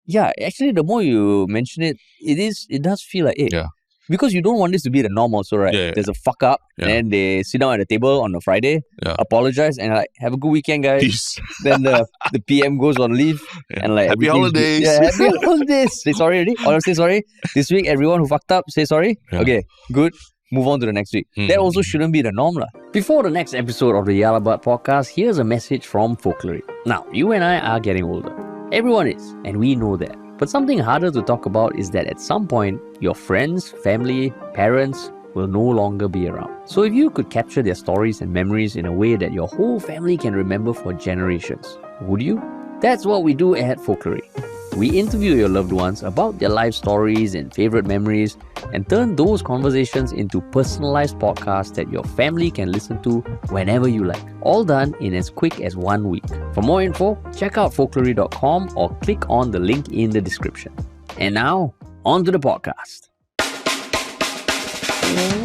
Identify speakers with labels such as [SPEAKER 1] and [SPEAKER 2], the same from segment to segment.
[SPEAKER 1] Yeah, actually, the more you mention it, it does feel like,
[SPEAKER 2] Yeah.
[SPEAKER 1] because you don't want this to be the norm also, right?
[SPEAKER 2] Yeah.
[SPEAKER 1] There's a fuck up, and then they sit down at the table on a Friday, apologize, and like, have a good weekend, guys.
[SPEAKER 2] Peace.
[SPEAKER 1] Then the PM goes on leave, and like,
[SPEAKER 2] happy holidays.
[SPEAKER 1] Happy holidays. Say sorry already. Or say sorry. This week, everyone who fucked up, say sorry.
[SPEAKER 2] Yeah.
[SPEAKER 1] Okay, good. Move on to the next week. That also shouldn't be the norm, lah. Before the next episode of the Yalabat podcast, here's a message from Folklory. Now, you and I are getting older. Everyone is, and we know that. But something harder to talk about is that at some point, your friends, family, parents will no longer be around. So if you could capture their stories and memories in a way that your whole family can remember for generations, would you? That's what we do at Folklory. We interview your loved ones about their life stories and favorite memories and turn those conversations into personalized podcasts that your family can listen to whenever you like. All done in as quick as 1 week. For more info, check out folklory.com or click on the link in the description. And now, on to the podcast.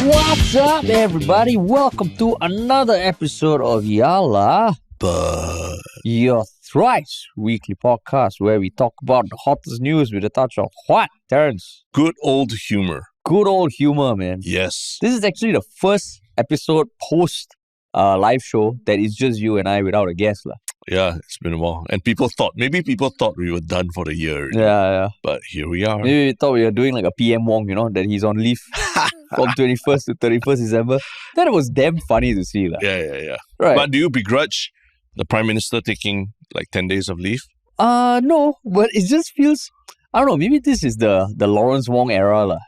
[SPEAKER 1] What's up, everybody? Welcome to another episode of Yala, your thrice weekly podcast where we talk about the hottest news with a touch of what, Terrence?
[SPEAKER 2] Good old humor.
[SPEAKER 1] Good old humor, man.
[SPEAKER 2] Yes.
[SPEAKER 1] This is actually the first episode post live show that is just you and I without a guest, lah.
[SPEAKER 2] Yeah, it's been a while. And maybe people thought we were done for the year.
[SPEAKER 1] Yeah.
[SPEAKER 2] But here we are.
[SPEAKER 1] Maybe we thought we were doing like a PM Wong, that he's on leave from 21st to 31st December. That was damn funny to see, lah.
[SPEAKER 2] Yeah.
[SPEAKER 1] Right.
[SPEAKER 2] But do you begrudge the Prime Minister taking like 10 days of leave?
[SPEAKER 1] No, but it just feels, I don't know, maybe this is the Lawrence Wong era, lah.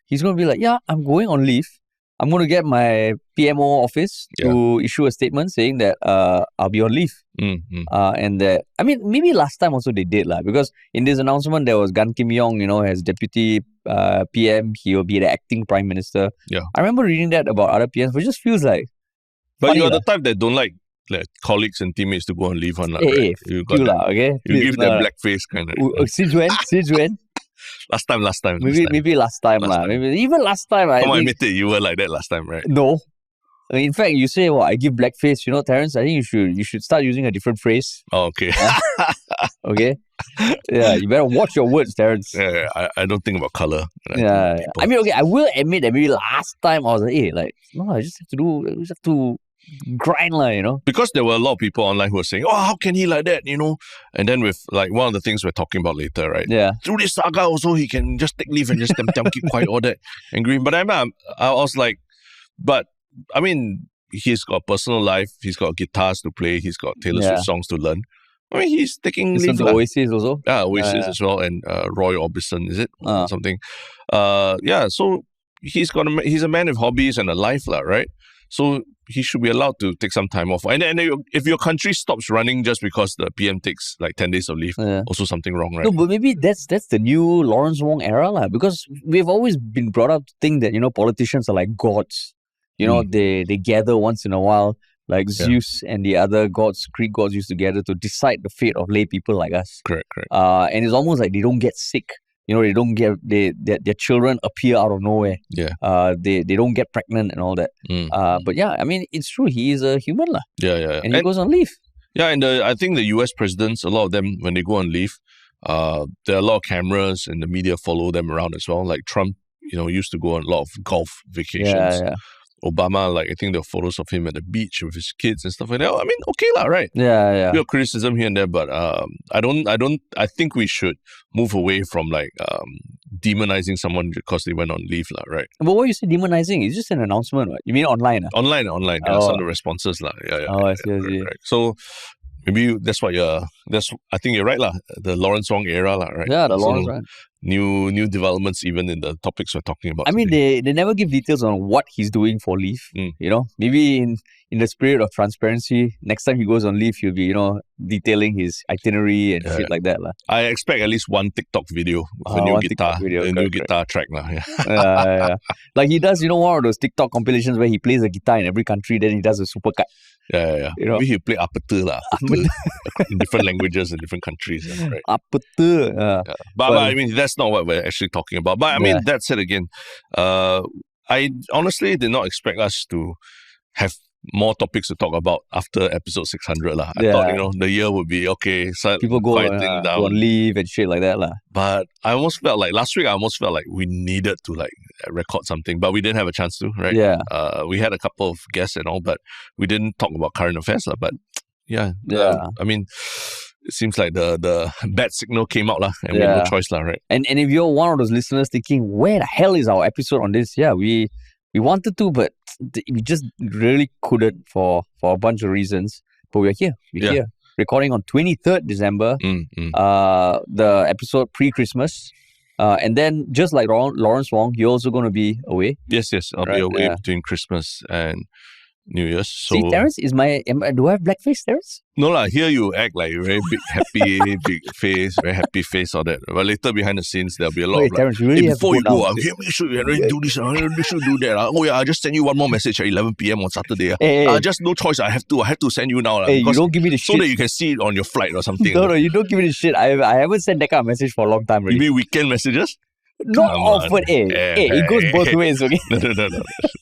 [SPEAKER 1] He's going to be like, yeah, I'm going on leave. I'm going to get my PMO office to issue a statement saying that I'll be on leave. And that, I mean, maybe last time also they did, lah, because in this announcement, there was Gan Kim Yong, as deputy PM. He will be the acting Prime Minister.
[SPEAKER 2] Yeah.
[SPEAKER 1] I remember reading that about other PMs, but it just feels like.
[SPEAKER 2] But you're the type that don't like colleagues and teammates to go on leave on.
[SPEAKER 1] Okay?
[SPEAKER 2] You
[SPEAKER 1] Please,
[SPEAKER 2] give them blackface kind of.
[SPEAKER 1] Since when? Last time. Maybe last time. Maybe even last time.
[SPEAKER 2] Come on, admit it, you were like that last time, right?
[SPEAKER 1] No. In fact, you say, I give blackface. Terrence, I think you should start using a different phrase.
[SPEAKER 2] Oh, okay.
[SPEAKER 1] Okay? Yeah, you better watch your words, Terrence.
[SPEAKER 2] Yeah, I don't think about colour.
[SPEAKER 1] Yeah. I mean, okay, I will admit that maybe last time I was like, no, I just have to grind,
[SPEAKER 2] Because there were a lot of people online who were saying, how can he like that, And then with like one of the things we're talking about later, right?
[SPEAKER 1] Yeah.
[SPEAKER 2] Through this saga also, he can just take leave and just keep quiet, all that. Angry. But I was like, but I mean, he's got a personal life. He's got guitars to play. He's got Taylor Swift songs to learn. I mean, he's taking leave.
[SPEAKER 1] To Oasis also?
[SPEAKER 2] Yeah, Oasis as well. And Roy Orbison, is it? Something. So he's a man with hobbies and a life, right? So he should be allowed to take some time off. And if your country stops running just because the PM takes like 10 days of leave, also something wrong, right?
[SPEAKER 1] No, but maybe that's the new Lawrence Wong era, because we've always been brought up to think that, politicians are like gods. They gather once in a while, like Zeus and the other gods, Greek gods used to gather to decide the fate of lay people like us.
[SPEAKER 2] Correct.
[SPEAKER 1] And it's almost like they don't get sick. They don't get their children appear out of nowhere.
[SPEAKER 2] Yeah.
[SPEAKER 1] They don't get pregnant and all that. But yeah, I mean, it's true. He is a human, lah.
[SPEAKER 2] Yeah.
[SPEAKER 1] And he goes on leave.
[SPEAKER 2] Yeah, and I think the US presidents, a lot of them, when they go on leave, there are a lot of cameras and the media follow them around as well. Like Trump, used to go on a lot of golf vacations.
[SPEAKER 1] Yeah.
[SPEAKER 2] Obama, I think there are photos of him at the beach with his kids and stuff like that. I mean, okay lah, right?
[SPEAKER 1] Yeah.
[SPEAKER 2] Your criticism here and there, but I think we should move away from demonizing someone because they went on leave, right?
[SPEAKER 1] But what you say demonizing is just an announcement, right? You mean online?
[SPEAKER 2] Online. Yeah, some of the responses, Yeah.
[SPEAKER 1] I see.
[SPEAKER 2] Right. So maybe that's what I think you're right, lah. The Lawrence Wong era, right?
[SPEAKER 1] Yeah, the Lawrence, right.
[SPEAKER 2] New developments even in the topics we're talking about.
[SPEAKER 1] I mean, they never give details on what he's doing for leave. Maybe in the spirit of transparency, next time he goes on leave, he'll be detailing his itinerary and shit like that, lah.
[SPEAKER 2] I expect at least one TikTok video with a new guitar, guitar track, lah.
[SPEAKER 1] Yeah. Like he does, one of those TikTok compilations where he plays a guitar in every country, then he does a supercut.
[SPEAKER 2] Yeah. Maybe he'll play Apatu, lah, in different languages in different countries, right?
[SPEAKER 1] Apatu.
[SPEAKER 2] But I mean, that's not what we're actually talking about. But I mean, that said again, I honestly did not expect us to have more topics to talk about after episode 600 lah. I thought, the year would be okay. So
[SPEAKER 1] people go on leave and shit like that lah.
[SPEAKER 2] But I almost felt like last week, we needed to like record something, but we didn't have a chance to, right?
[SPEAKER 1] Yeah.
[SPEAKER 2] We had a couple of guests and all, but we didn't talk about current affairs lah. But yeah. I mean, it seems like the bad signal came out lah, and we had no choice lah, right?
[SPEAKER 1] And if you're one of those listeners thinking, where the hell is our episode on this? Yeah, we wanted to, but we just really couldn't for a bunch of reasons. But we're here. We're here. Recording on 23rd December. The episode pre-Christmas. And then, just like Lawrence Wong, you're also going to be away.
[SPEAKER 2] Yes. I'll be away between Christmas and New Year's. So,
[SPEAKER 1] see, Terence, do I have blackface, Terence?
[SPEAKER 2] No lah, here you act like very big, happy, big face, very happy face, all that. But later behind the scenes, there'll be a lot of
[SPEAKER 1] Terence, you really
[SPEAKER 2] before you go, make sure you do this, you should do that. Oh yeah, I just send you one more message at 11 p.m. on Saturday. Just no choice, I have to send you now.
[SPEAKER 1] You don't give me the shit.
[SPEAKER 2] So that you can see it on your flight or something.
[SPEAKER 1] No, you don't give me the shit. I haven't sent that kind of message for a long time already.
[SPEAKER 2] You mean weekend messages?
[SPEAKER 1] Not often, it goes both ways, okay?
[SPEAKER 2] No.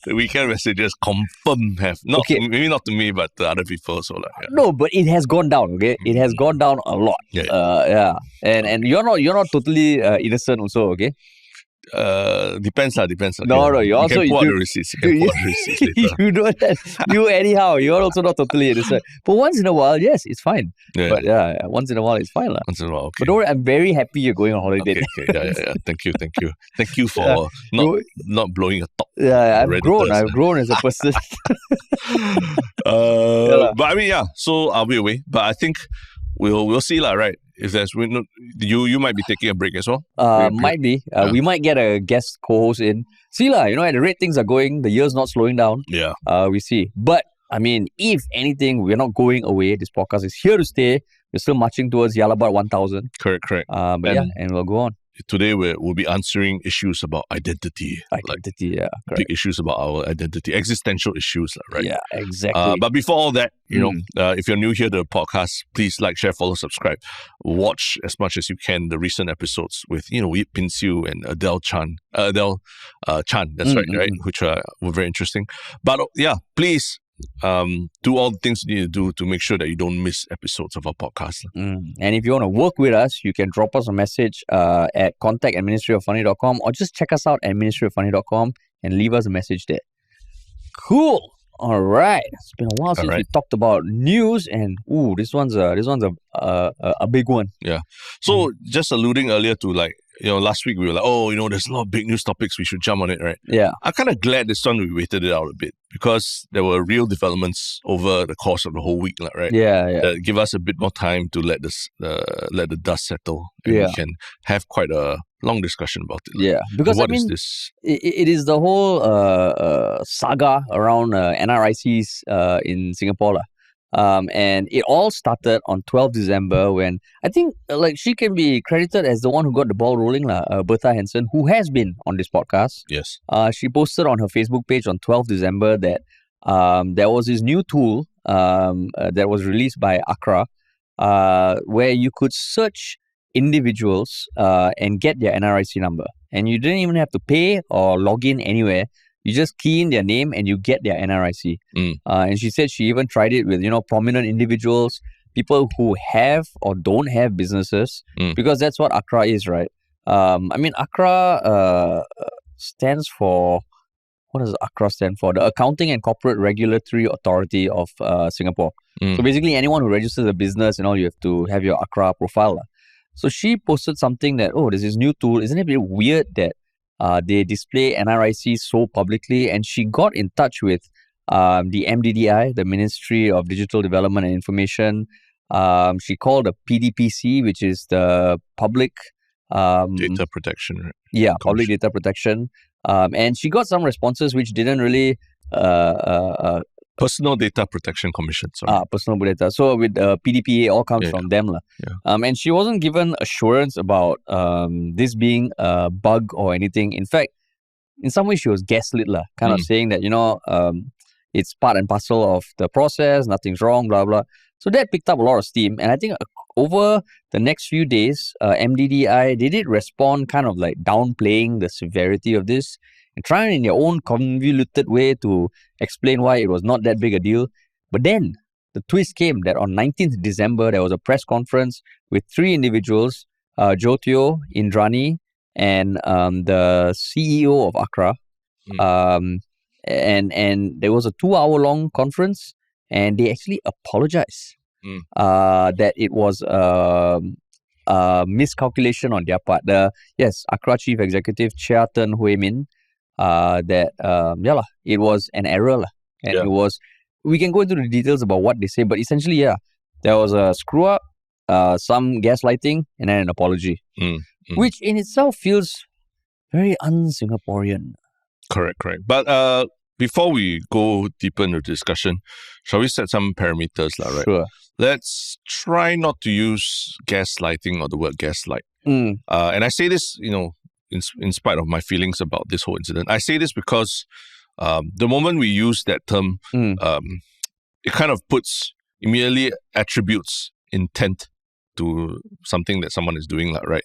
[SPEAKER 2] The weekend messages confirm have. Maybe not to me, but to other people. So
[SPEAKER 1] No, but it has gone down, okay? It has gone down a lot.
[SPEAKER 2] Yeah.
[SPEAKER 1] And you're not totally innocent also, okay?
[SPEAKER 2] Depends.
[SPEAKER 1] No, you also...
[SPEAKER 2] You can pull out the receipts.
[SPEAKER 1] You don't... You anyhow, you're also not totally innocent. But once in a while, yes, it's fine.
[SPEAKER 2] Yeah.
[SPEAKER 1] But once in a while, it's fine.
[SPEAKER 2] Once in a while, okay.
[SPEAKER 1] But don't worry, I'm very happy you're going on holiday.
[SPEAKER 2] Okay. Yeah. Thank you. Thank you for not blowing your top.
[SPEAKER 1] Yeah, I've grown as a person.
[SPEAKER 2] But I mean, so I'll be away. But I think we'll see lah, right? If there's you might be taking a break as well.
[SPEAKER 1] Might be. We might get a guest co-host in. See lah, at the rate things are going, the year's not slowing down.
[SPEAKER 2] Yeah.
[SPEAKER 1] We see. But I mean, if anything, we're not going away. This podcast is here to stay. We're still marching towards Yalabat 1000.
[SPEAKER 2] Correct.
[SPEAKER 1] And we'll go on.
[SPEAKER 2] Today we'll be answering issues about identity.
[SPEAKER 1] Correct.
[SPEAKER 2] Big issues about our identity, existential issues, right?
[SPEAKER 1] Yeah, exactly.
[SPEAKER 2] But before all that, if you're new here to the podcast, please like, share, follow, subscribe. Watch as much as you can the recent episodes with Yip Pin Siu and Adele Chan. That's right? Which were very interesting. But please. Do all the things you need to do to make sure that you don't miss episodes of our podcast.
[SPEAKER 1] And if you want to work with us, you can drop us a message at contact@ministryoffunny.com or just check us out at ministryoffunny.com and leave us a message there. Cool. All right. It's been a while since we talked about news, and this one's a big one.
[SPEAKER 2] Yeah. So just alluding earlier to last week we were like, there's a lot of big news topics, we should jump on it, right?
[SPEAKER 1] Yeah.
[SPEAKER 2] I'm kind of glad this one we waited it out a bit because there were real developments over the course of the whole week, right?
[SPEAKER 1] Yeah.
[SPEAKER 2] That give us a bit more time to let the dust settle, and we can have quite a long discussion about it.
[SPEAKER 1] Yeah, because
[SPEAKER 2] what is this?
[SPEAKER 1] It is the whole saga around NRICs in Singapore. And it all started on 12th December when I think she can be credited as the one who got the ball rolling, Bertha Hansen, who has been on this podcast.
[SPEAKER 2] Yes.
[SPEAKER 1] She posted on her Facebook page on 12th December that there was this new tool that was released by ACRA where you could search individuals and get their NRIC number. And you didn't even have to pay or log in anywhere. You just key in their name and you get their NRIC. And she said she even tried it with, prominent individuals, people who have or don't have businesses, because that's what ACRA is, right? ACRA stands for, what does ACRA stand for? The Accounting and Corporate Regulatory Authority of Singapore. So basically anyone who registers a business and all, you have to have your ACRA profile. So she posted something that, there's this new tool. Isn't it a bit weird that they display NRIC so publicly? And she got in touch with the MDDI, the Ministry of Digital Development and Information. She called the PDPC, which is the Public...
[SPEAKER 2] Data Protection. Right?
[SPEAKER 1] Yeah, Public Data Protection. And she got some responses which didn't really...
[SPEAKER 2] Personal Data Protection Commission. Sorry.
[SPEAKER 1] Personal data. So with PDPA, all comes from them.
[SPEAKER 2] Yeah.
[SPEAKER 1] And she wasn't given assurance about this being a bug or anything. In fact, in some ways she was gaslit, kind of saying that, it's part and parcel of the process, nothing's wrong, blah, blah. So that picked up a lot of steam. And I think over the next few days, MDDI, they did respond kind of like downplaying the severity of this and trying in their own convoluted way to explain why it was not that big a deal. But then the twist came that on 19th December, there was a press conference with 3 individuals, Jyotio, Indrani, and the CEO of Accra. And there was a 2-hour-long conference, and they actually apologized that it was a miscalculation on their part. Accra Chief Executive Chia Ten Hui Min, it was an error. And it was, we can go into the details about what they say, but essentially, there was a screw up, some gaslighting, and then an apology, which in itself feels very un-Singaporean.
[SPEAKER 2] Correct. But before we go deeper into discussion, shall we set some parameters, right?
[SPEAKER 1] Sure.
[SPEAKER 2] Let's try not to use gaslighting or the word gaslight. And I say this, in spite of my feelings about this whole incident. I say this because the moment we use that term, it kind of immediately attributes intent to something that someone is doing, right?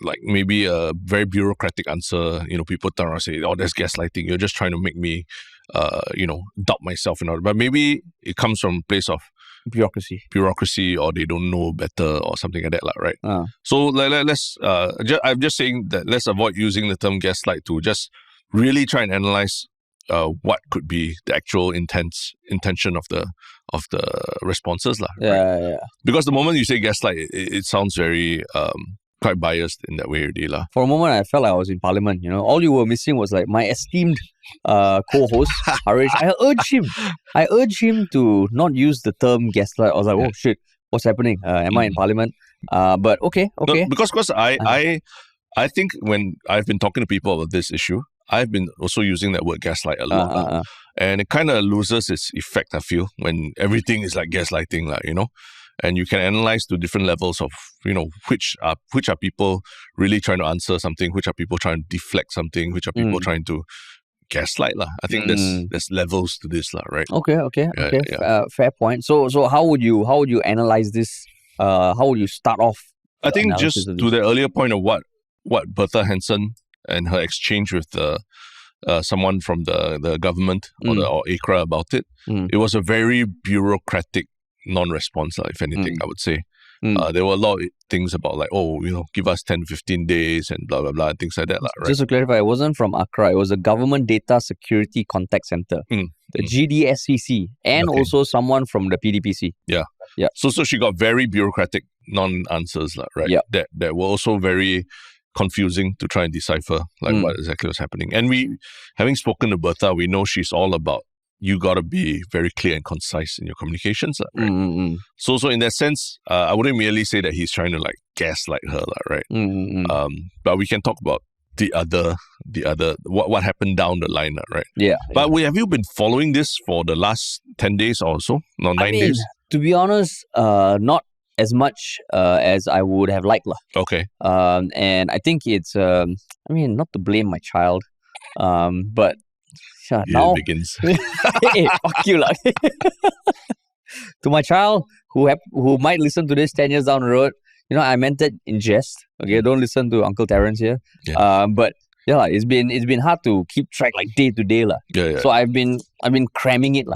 [SPEAKER 2] Like maybe a very bureaucratic answer, people turn around and say, oh, that's gaslighting. You're just trying to make me, doubt myself in order. But maybe it comes from a place of bureaucracy, or they don't know better or something like that, right? So let's, I'm just saying that let's avoid using the term gaslight to just really try and analyze what could be the actual intention of the responses, right? Because the moment you say gaslight, it sounds very quite biased in that way already.
[SPEAKER 1] For a moment, I felt like I was in Parliament. All you were missing was like my esteemed co-host, Harish. I urged him to not use the term gaslight. I was like, oh shit, what's happening? Am I in Parliament? But okay.
[SPEAKER 2] No, because I think when I've been talking to people about this issue, I've been also using that word gaslight a lot. And it kind of loses its effect, I feel, when everything is like gaslighting, and you can analyze to different levels of, which are people really trying to answer something, which are people trying to deflect something, which are people trying to gaslight. I think there's levels to this, right?
[SPEAKER 1] Okay. Fair point. So how would you analyze this? How would you start off?
[SPEAKER 2] I think just to the earlier point of what Bertha Hansen and her exchange with someone from the government or ACRA about it, it was a very bureaucratic non-response, if anything, I would say. There were a lot of things about like, give us 10, 15 days and blah, blah, blah, and things like that. Right?
[SPEAKER 1] Just to clarify, it wasn't from Accra. It was a Government Data Security Contact Center, the GDSCC, and also someone from the PDPC.
[SPEAKER 2] Yeah. So she got very bureaucratic non-answers, right? Yeah. That were also very confusing to try and decipher what exactly was happening. And we, having spoken to Bertha, we know she's all about you got to be very clear and concise in your communications, right? So in that sense, I wouldn't merely say that he's trying to like gaslight her, right? But we can talk about the other what happened down the line, right?
[SPEAKER 1] Yeah.
[SPEAKER 2] But have you been following this for the last 10 days or so? No, 9 days?
[SPEAKER 1] To be honest, not as much as I would have liked.
[SPEAKER 2] Okay.
[SPEAKER 1] And I think it's, not to blame my child, but now
[SPEAKER 2] begins.
[SPEAKER 1] Hey, fuck you, To my child who might listen to this 10 years down the road, I meant it in jest. Okay, don't listen to Uncle Terrence here. But it's been hard to keep track like day to day. So I've been cramming it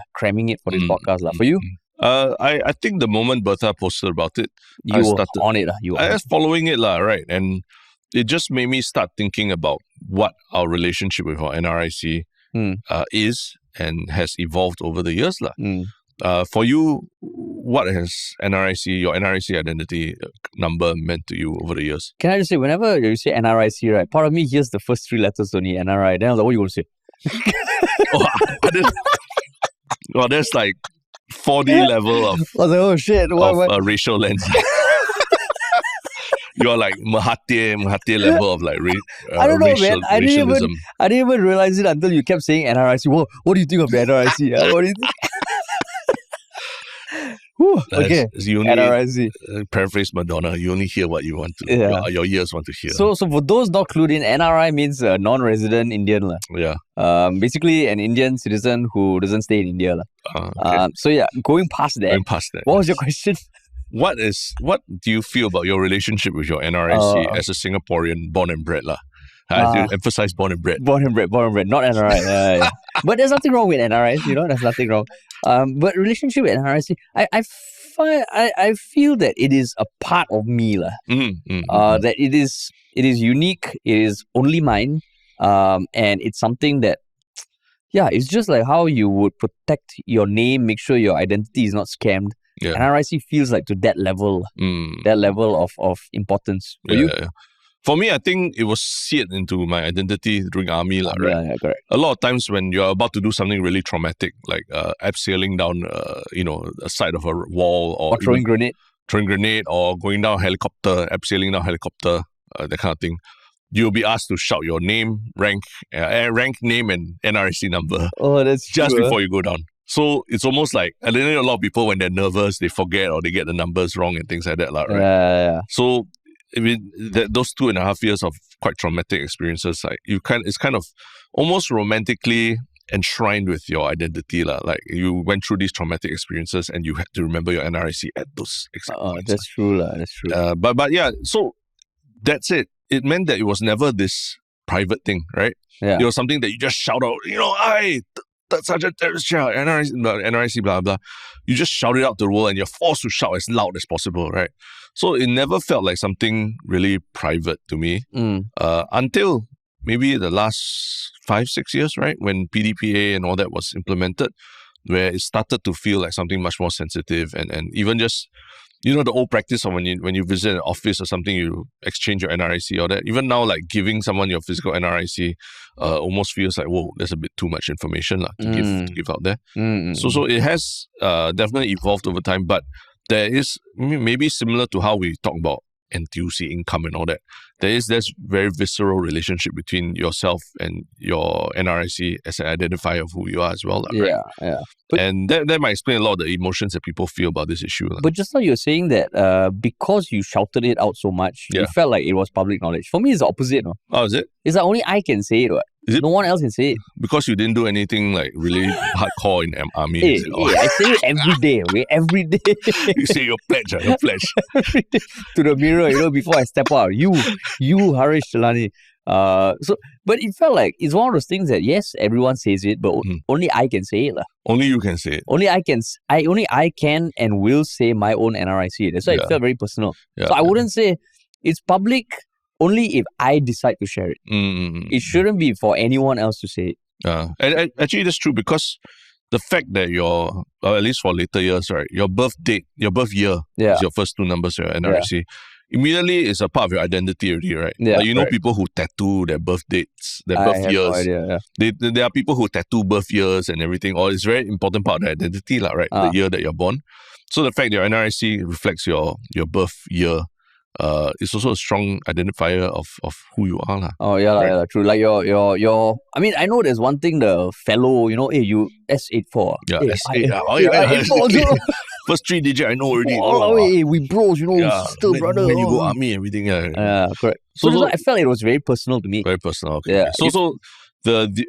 [SPEAKER 1] for this podcast. For you?
[SPEAKER 2] I think the moment Bertha posted about it,
[SPEAKER 1] I started on it.
[SPEAKER 2] I was following it, right? And it just made me start thinking about what our relationship with our NRIC is and has evolved over the years. For you, what has your NRIC identity number meant to you over the years?
[SPEAKER 1] Can I just say, whenever you say NRIC, right, part of me hears the first 3 letters only, NRI, then I was like, what are you going to say?
[SPEAKER 2] Well, there's like 4D level of,
[SPEAKER 1] I was like, oh shit,
[SPEAKER 2] of racial lens. You're like Mahathir level of like
[SPEAKER 1] I don't know,
[SPEAKER 2] racial,
[SPEAKER 1] man. I didn't even realize it until you kept saying NRIC. What do you think of the NRIC? What do you think? Whew, okay.
[SPEAKER 2] You only,
[SPEAKER 1] NRIC.
[SPEAKER 2] Paraphrase Madonna, you only hear what you want to, your ears want to hear.
[SPEAKER 1] So for those not clued in, NRI means non-resident Indian.
[SPEAKER 2] Yeah.
[SPEAKER 1] Basically an Indian citizen who doesn't stay in India.
[SPEAKER 2] Okay.
[SPEAKER 1] So yeah, going past that. What was your question?
[SPEAKER 2] What do you feel about your relationship with your NRIC as a Singaporean born and bred lah? I have to emphasize born and bred.
[SPEAKER 1] Born and bred, not NRI. Yeah. But there's nothing wrong with NRIs, there's nothing wrong. But relationship with NRIC, I feel that it is a part of me lah. That it is unique, it is only mine, and it's something that, it's just like how you would protect your name, make sure your identity is not scammed. Yeah. NRIC feels like to that level, of importance. For you?
[SPEAKER 2] Yeah. For me, I think it was seared into my identity during army, right?
[SPEAKER 1] Yeah, correct.
[SPEAKER 2] A lot of times when you're about to do something really traumatic, like abseiling down, a side of a wall, or
[SPEAKER 1] throwing grenade,
[SPEAKER 2] or going down a helicopter, abseiling down a helicopter, that kind of thing, you'll be asked to shout your name, rank, name, and NRIC number.
[SPEAKER 1] Oh, that's
[SPEAKER 2] just
[SPEAKER 1] true,
[SPEAKER 2] before you go down. So it's almost like, I know a lot of people, when they're nervous, they forget or they get the numbers wrong and things like that, right?
[SPEAKER 1] Yeah.
[SPEAKER 2] So I mean, those 2.5 years of quite traumatic experiences, like it's kind of almost romantically enshrined with your identity, lah. Like you went through these traumatic experiences and you had to remember your NRIC at those exact points.
[SPEAKER 1] That's true, lah. That's true.
[SPEAKER 2] But yeah, so that's it. It meant that it was never this private thing, right?
[SPEAKER 1] Yeah.
[SPEAKER 2] It was something that you just shout out, Sergeant Terrorist Child, NRIC, blah, blah. You just shout it out to the world and you're forced to shout as loud as possible, right? So it never felt like something really private to me until maybe the last 5-6 years, right? When PDPA and all that was implemented, where it started to feel like something much more sensitive and even just, the old practice of when you visit an office or something, you exchange your NRIC or that. Even now, like giving someone your physical NRIC almost feels like, whoa, there's a bit too much information to give out there. So it has definitely evolved over time, but there is maybe similar to how we talk about NTUC income and all that. There's very visceral relationship between yourself and your NRIC as an identifier of who you are as well. Right?
[SPEAKER 1] Yeah.
[SPEAKER 2] And that might explain a lot of the emotions that people feel about this issue.
[SPEAKER 1] But just now you're saying that because you shouted it out so much, you felt like it was public knowledge. For me, it's the opposite. No?
[SPEAKER 2] Oh, is it?
[SPEAKER 1] It's like only I can say it. Right?
[SPEAKER 2] Is it?
[SPEAKER 1] No one else can say it.
[SPEAKER 2] Because you didn't do anything like really hardcore in army.
[SPEAKER 1] I say it every day, okay? Every day.
[SPEAKER 2] You say your pledge, your pledge.
[SPEAKER 1] Every day. To the mirror, before I step out. You Harish Chalani. But it felt like it's one of those things that, yes, everyone says it, but only I can say it.
[SPEAKER 2] Only you can say it.
[SPEAKER 1] Only I can and will say my own NRIC. That's why it felt very personal. So I wouldn't say it's public only if I decide to share it. It shouldn't be for anyone else to say it.
[SPEAKER 2] And actually, that's true, because the fact that at least for later years, right, your birth date, your birth year is your first 2 numbers, your NRIC. Immediately is a part of your identity already, right?
[SPEAKER 1] Yeah,
[SPEAKER 2] like, know people who tattoo their birth dates, their birth years.
[SPEAKER 1] No idea,
[SPEAKER 2] There are people who tattoo birth years and everything, or it's a very important part of their identity, right? The year that you're born. So the fact that your NRIC reflects your birth year is also a strong identifier of who you are.
[SPEAKER 1] Oh, yeah, right? Yeah, true. Like your I mean, I know there's one thing, the fellow, you S84.
[SPEAKER 2] Yeah, S8. First 3 digits I know already.
[SPEAKER 1] We bros, sister, brother.
[SPEAKER 2] When you go army, everything.
[SPEAKER 1] Yeah, correct. So I felt it was very personal to me.
[SPEAKER 2] Very personal, okay.
[SPEAKER 1] Yeah.
[SPEAKER 2] So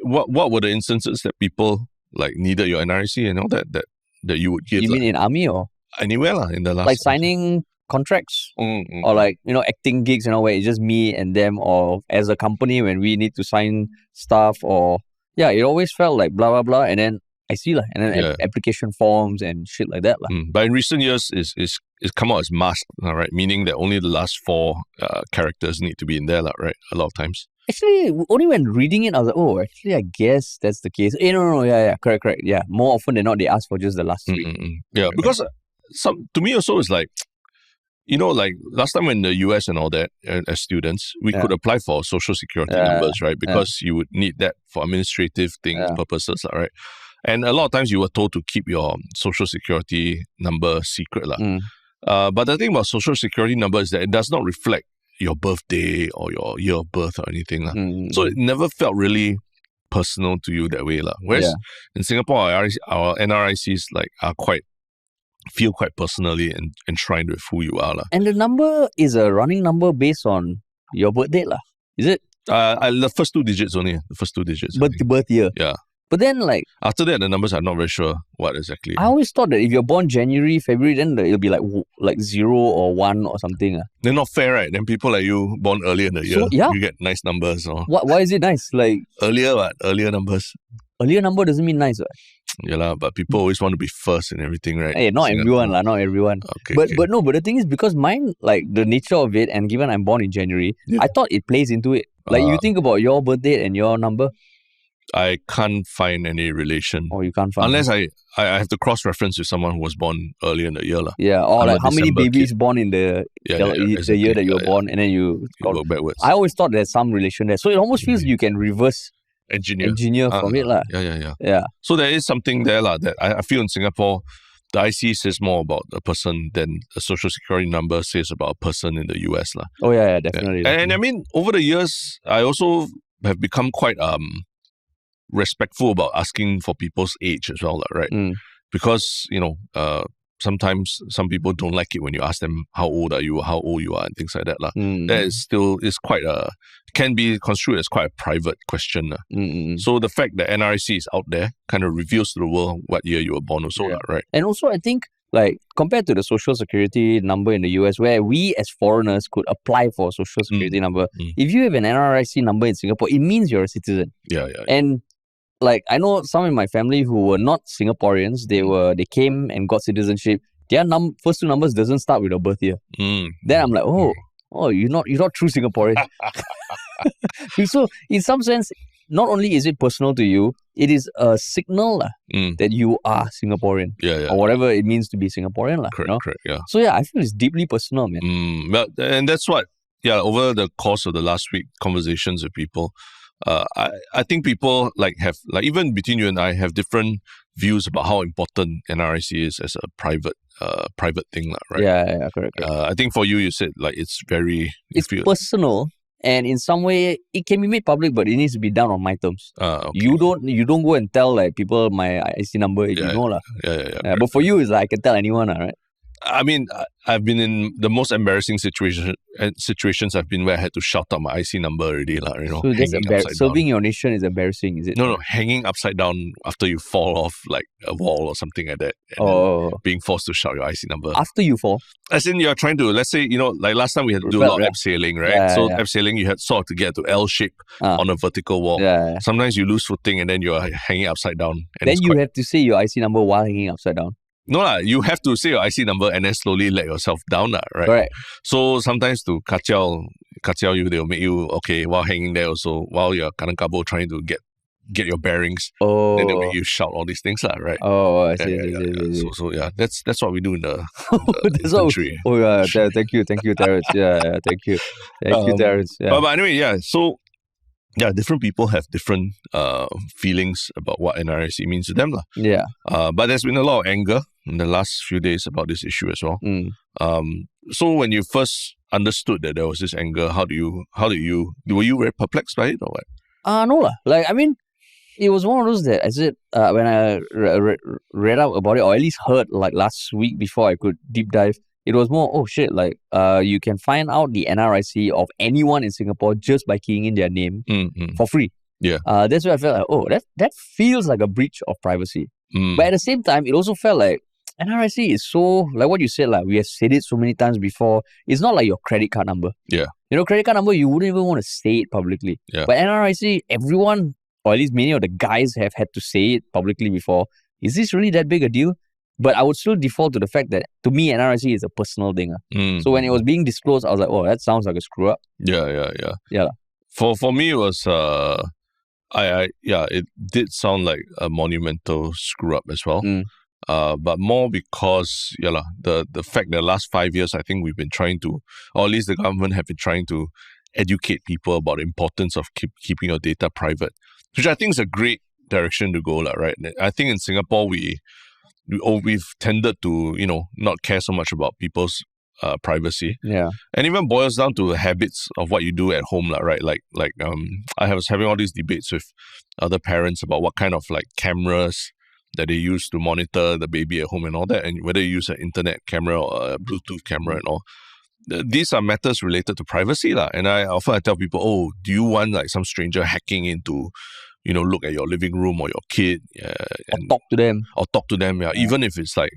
[SPEAKER 2] what were the instances that people like needed your NRIC and all that you would give?
[SPEAKER 1] You mean in army or?
[SPEAKER 2] Anywhere in the last...
[SPEAKER 1] Like signing contracts or like, acting gigs, where it's just me and them, or as a company when we need to sign stuff, or it always felt like blah, blah, blah. And then I see and then application forms and shit like that.
[SPEAKER 2] But in recent years, it's come out as masked, right? Meaning that only the last 4 characters need to be in there, right? A lot of times.
[SPEAKER 1] Actually, only when reading it, I was like, actually, I guess that's the case. No, correct. Yeah, more often than not, they ask for just the last 3.
[SPEAKER 2] Yeah, because to me also it's like, like last time in the US and all that, as students, we could apply for social security numbers, right? Because you would need that for administrative purposes, right? And a lot of times you were told to keep your social security number secret. But the thing about social security number is that it does not reflect your birthday or your year of birth or anything. So it never felt really personal to you that way. Whereas in Singapore, our NRICs are quite feel quite personally enshrined with who you are.
[SPEAKER 1] And the number is a running number based on your birth date, is it?
[SPEAKER 2] The first two digits only. The first two digits.
[SPEAKER 1] Birth year.
[SPEAKER 2] Yeah.
[SPEAKER 1] But then, like...
[SPEAKER 2] After that, the numbers, I'm not very sure what exactly.
[SPEAKER 1] I always thought that if you're born January, February, then it'll be like 0 or 1 or something.
[SPEAKER 2] They're not fair, right? Then people like you, born earlier in the year, you get nice numbers. Or
[SPEAKER 1] why is it nice? Like
[SPEAKER 2] Earlier numbers.
[SPEAKER 1] Earlier number doesn't mean nice, right?
[SPEAKER 2] Yeah, but people always want to be first in everything, right?
[SPEAKER 1] Hey, not everyone, not everyone.
[SPEAKER 2] Okay,
[SPEAKER 1] but the thing is, because mine, like the nature of it, and given I'm born in January, I thought it plays into it. Like you think about your birth date and your number.
[SPEAKER 2] I can't find any relation.
[SPEAKER 1] Oh, you can't find
[SPEAKER 2] unless I have to cross-reference with someone who was born earlier in the year.
[SPEAKER 1] Yeah, or like how many babies born in the
[SPEAKER 2] exactly.
[SPEAKER 1] year that you were born, and then you
[SPEAKER 2] work backwards.
[SPEAKER 1] I always thought there's some relation there. So it almost feels you can reverse engineer from it.
[SPEAKER 2] Yeah. So there is something there that I feel in Singapore, the IC says more about a person than a social security number says about a person in the US.
[SPEAKER 1] Oh, yeah, definitely.
[SPEAKER 2] And I mean, over the years, I also have become quite respectful about asking for people's age as well, right? Because, sometimes some people don't like it when you ask them how old are you, how old you are, and things like that. That is quite can be construed as quite a private question. So the fact that NRIC is out there kind of reveals to the world what year you were born also, right?
[SPEAKER 1] And also, I think, like, compared to the social security number in the US, where we as foreigners could apply for a social security number, if you have an NRIC number in Singapore, it means you're a citizen.
[SPEAKER 2] Yeah.
[SPEAKER 1] And like, I know some in my family who were not Singaporeans, they came and got citizenship. Their first two numbers doesn't start with a birth year. Then I'm like, oh, you're not true Singaporean. So in some sense, not only is it personal to you, it is a signal that you are Singaporean. Or whatever it means to be Singaporean.
[SPEAKER 2] Correct, yeah.
[SPEAKER 1] So yeah, I feel it's deeply personal, man.
[SPEAKER 2] And that's what, over the course of the last week, conversations with people, I think people have even between you and I have different views about how important NRIC is as a private thing, right?
[SPEAKER 1] Yeah, correct.
[SPEAKER 2] I think for you said it's very
[SPEAKER 1] personal, and in some way it can be made public, but it needs to be done on my terms.
[SPEAKER 2] Okay.
[SPEAKER 1] You don't go and tell people my IC number if you know . But for you, it's I can tell anyone, right?
[SPEAKER 2] I mean, I've been in the most embarrassing situations I've been where I had to shout out my IC number already.
[SPEAKER 1] So that's serving your nation is embarrassing, is it?
[SPEAKER 2] No, hanging upside down after you fall off like a wall or something like that. And then being forced to shout your IC number.
[SPEAKER 1] After you fall?
[SPEAKER 2] As in, you're trying to, let's say, like last time we had to do a lot of abseiling, right? Abseiling, you had sort of to get to L shape on a vertical wall. Sometimes you lose footing and then you're hanging upside down. And
[SPEAKER 1] then you have to say your IC number while hanging upside down.
[SPEAKER 2] No, you have to say your IC number and then slowly let yourself down, right?
[SPEAKER 1] Correct.
[SPEAKER 2] So sometimes to kacau you, they'll make you, while hanging there also, while you're kanangkabo trying to get your bearings, then they'll make you shout all these things, right?
[SPEAKER 1] Oh, I see.
[SPEAKER 2] So that's what we do in the
[SPEAKER 1] infantry. Thank you, Terrence. Thank you, Terrence.
[SPEAKER 2] But anyway, so different people have different feelings about what NRIC means to them. But there's been a lot of anger in the last few days about this issue as well. So when you first understood that there was this anger, were you very perplexed by it or what?
[SPEAKER 1] No. I mean, it was one of those that I said, when I read up about it, or at least heard last week before I could deep dive, it was more, you can find out the NRIC of anyone in Singapore just by keying in their name for free. That's where I felt that feels like a breach of privacy. But at the same time, it also felt like NRIC is so, like what you said, we have said it so many times before, it's not like your credit card number. Credit card number, you wouldn't even want to say it publicly. But NRIC, everyone, or at least many of the guys have had to say it publicly before. Is this really that big a deal? But I would still default to the fact that, to me, NRIC is a personal thing. So when it was being disclosed, I was like, that sounds like a screw up.
[SPEAKER 2] Yeah. For me, it was, it did sound like a monumental screw up as well. But more because, the fact that the last 5 years, I think we've been trying to, or at least the government have been trying to educate people about the importance of keeping your data private, which I think is a great direction to go, right? I think in Singapore, we've tended to, not care so much about people's privacy. And even boils down to the habits of what you do at home, right? I was having all these debates with other parents about what kind of cameras that they use to monitor the baby at home and all that, and whether you use an internet camera or a Bluetooth camera and all. These are matters related to privacy. And I often tell people, oh, do you want like some stranger hacking into, look at your living room or your kid?
[SPEAKER 1] Or talk to them.
[SPEAKER 2] Yeah. Even if it's like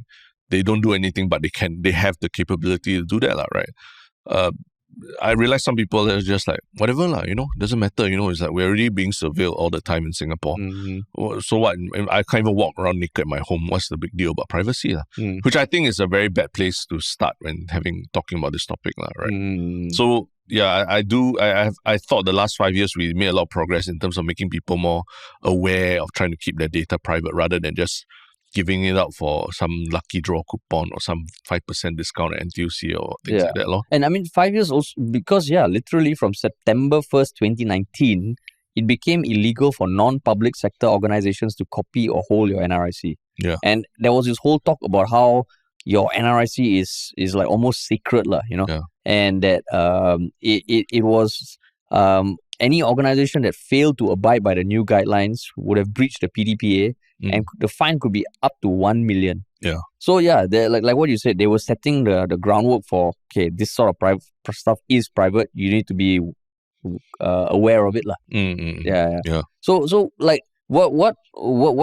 [SPEAKER 2] they don't do anything, but they have the capability to do that, right? I realize some people are just like, whatever, doesn't matter, it's like we're already being surveilled all the time in Singapore. So what? I can't even walk around naked at my home. What's the big deal about privacy? Which I think is a very bad place to start when talking about this topic, right? So, yeah, I thought the last 5 years we made a lot of progress in terms of making people more aware of trying to keep their data private rather than just giving it out for some lucky draw coupon or some 5% discount at NTUC or things like that.
[SPEAKER 1] And I mean, 5 years also, because literally from September 1st, 2019, it became illegal for non-public sector organizations to copy or hold your NRIC.
[SPEAKER 2] Yeah.
[SPEAKER 1] And there was this whole talk about how your NRIC is like almost sacred,
[SPEAKER 2] Yeah.
[SPEAKER 1] And that it was any organization that failed to abide by the new guidelines would have breached the PDPA. And the fine could be up to 1 million.
[SPEAKER 2] Yeah.
[SPEAKER 1] So like what you said, they were setting the groundwork for, okay, this sort of private stuff is private. You need to be aware of it, lah.
[SPEAKER 2] Yeah.
[SPEAKER 1] So like what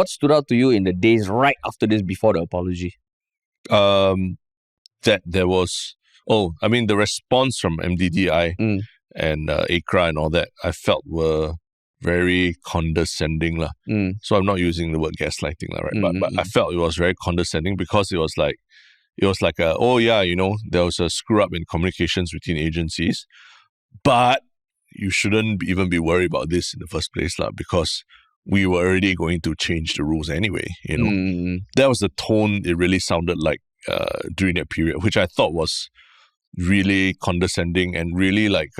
[SPEAKER 1] stood out to you in the days right after this, before the apology?
[SPEAKER 2] That there was the response from MDDI and ACRA and all that, I felt were very condescending, lah. So I'm not using the word gaslighting, lah, right? But I felt it was very condescending because it was like there was a screw up in communications between agencies, but you shouldn't even be worried about this in the first place, lah, because we were already going to change the rules anyway. That was the tone it really sounded like during that period, which I thought was really condescending and really like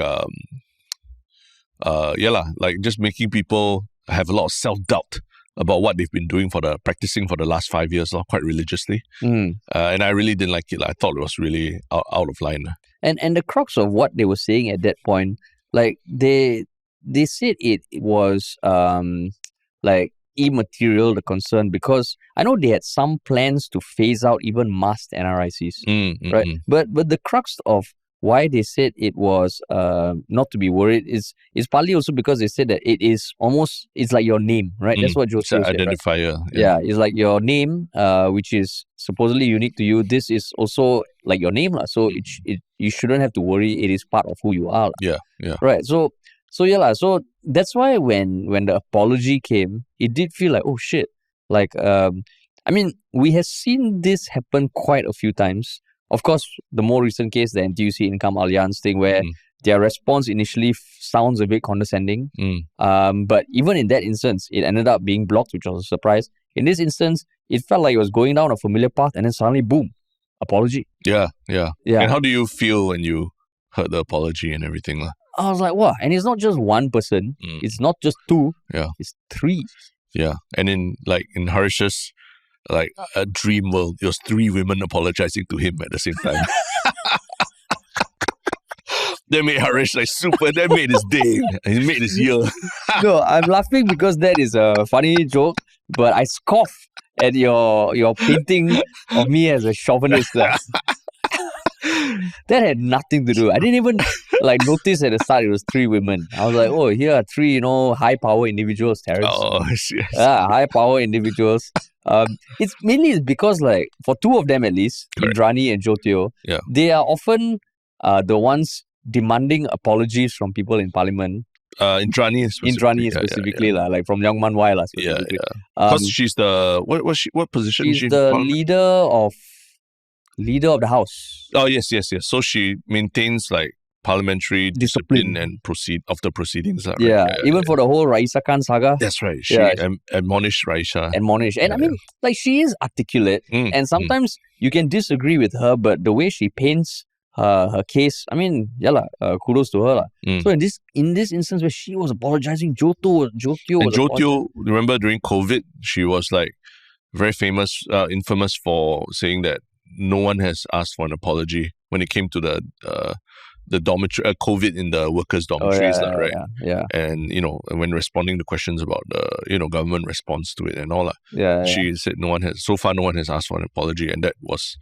[SPEAKER 2] just making people have a lot of self-doubt about what they've been practicing for the last 5 years, quite religiously. And I really didn't like it. I thought it was really out of line.
[SPEAKER 1] And the crux of what they were saying at that point, like they said it was like immaterial, the concern, because I know they had some plans to phase out even masked NRICs, right? But the crux of why they said it was not to be worried is partly also because they said that it's like your name, right? That's what Joseph said,
[SPEAKER 2] identifier.
[SPEAKER 1] Right? Yeah, it's like your name, which is supposedly unique to you. This is also like your name, so you shouldn't have to worry. It is part of who you are.
[SPEAKER 2] Yeah.
[SPEAKER 1] Right. So that's why when the apology came, it did feel like, oh shit. Like we have seen this happen quite a few times. Of course, the more recent case, the NTUC Income Alliance thing, where their response initially sounds a bit condescending. But even in that instance, it ended up being blocked, which was a surprise. In this instance, it felt like it was going down a familiar path, and then suddenly, boom, apology.
[SPEAKER 2] Yeah. And how do you feel when you heard the apology and everything?
[SPEAKER 1] I was like, wow. And it's not just one person. It's not just two.
[SPEAKER 2] Yeah.
[SPEAKER 1] It's three.
[SPEAKER 2] Yeah. And in Harish's a dream world, it was 3 women apologizing to him at the same time. That made Harish super. That made his day. He made his year.
[SPEAKER 1] No, I'm laughing because that is a funny joke, but I scoff at your painting of me as a chauvinist. That had nothing to do. I didn't even notice at the start it was 3 women. I was like, oh, here are 3, high power individuals, Terrence.
[SPEAKER 2] Oh, yes.
[SPEAKER 1] High power individuals. It's mainly because for 2 of them at least, Indrani and Jyotio, they are often the ones demanding apologies from people in parliament.
[SPEAKER 2] Indrani
[SPEAKER 1] specifically, from Young Man Wai specifically.
[SPEAKER 2] Because she's the what position?
[SPEAKER 1] She's the leader of the house.
[SPEAKER 2] Oh yes. So she maintains parliamentary discipline and proceedings.
[SPEAKER 1] Right? Even for the whole Raisa Khan saga.
[SPEAKER 2] That's right. She admonished Raisa.
[SPEAKER 1] And she is articulate, and sometimes you can disagree with her, but the way she paints her case, kudos to her. So in this instance where she was apologizing, Jyotio,
[SPEAKER 2] remember during COVID, she was very infamous for saying that no one has asked for an apology when it came to the the dormitory, COVID in the workers' dormitories, right?
[SPEAKER 1] Yeah.
[SPEAKER 2] And when responding to questions about the government response to it and all that, she said no one has asked for an apology, and that was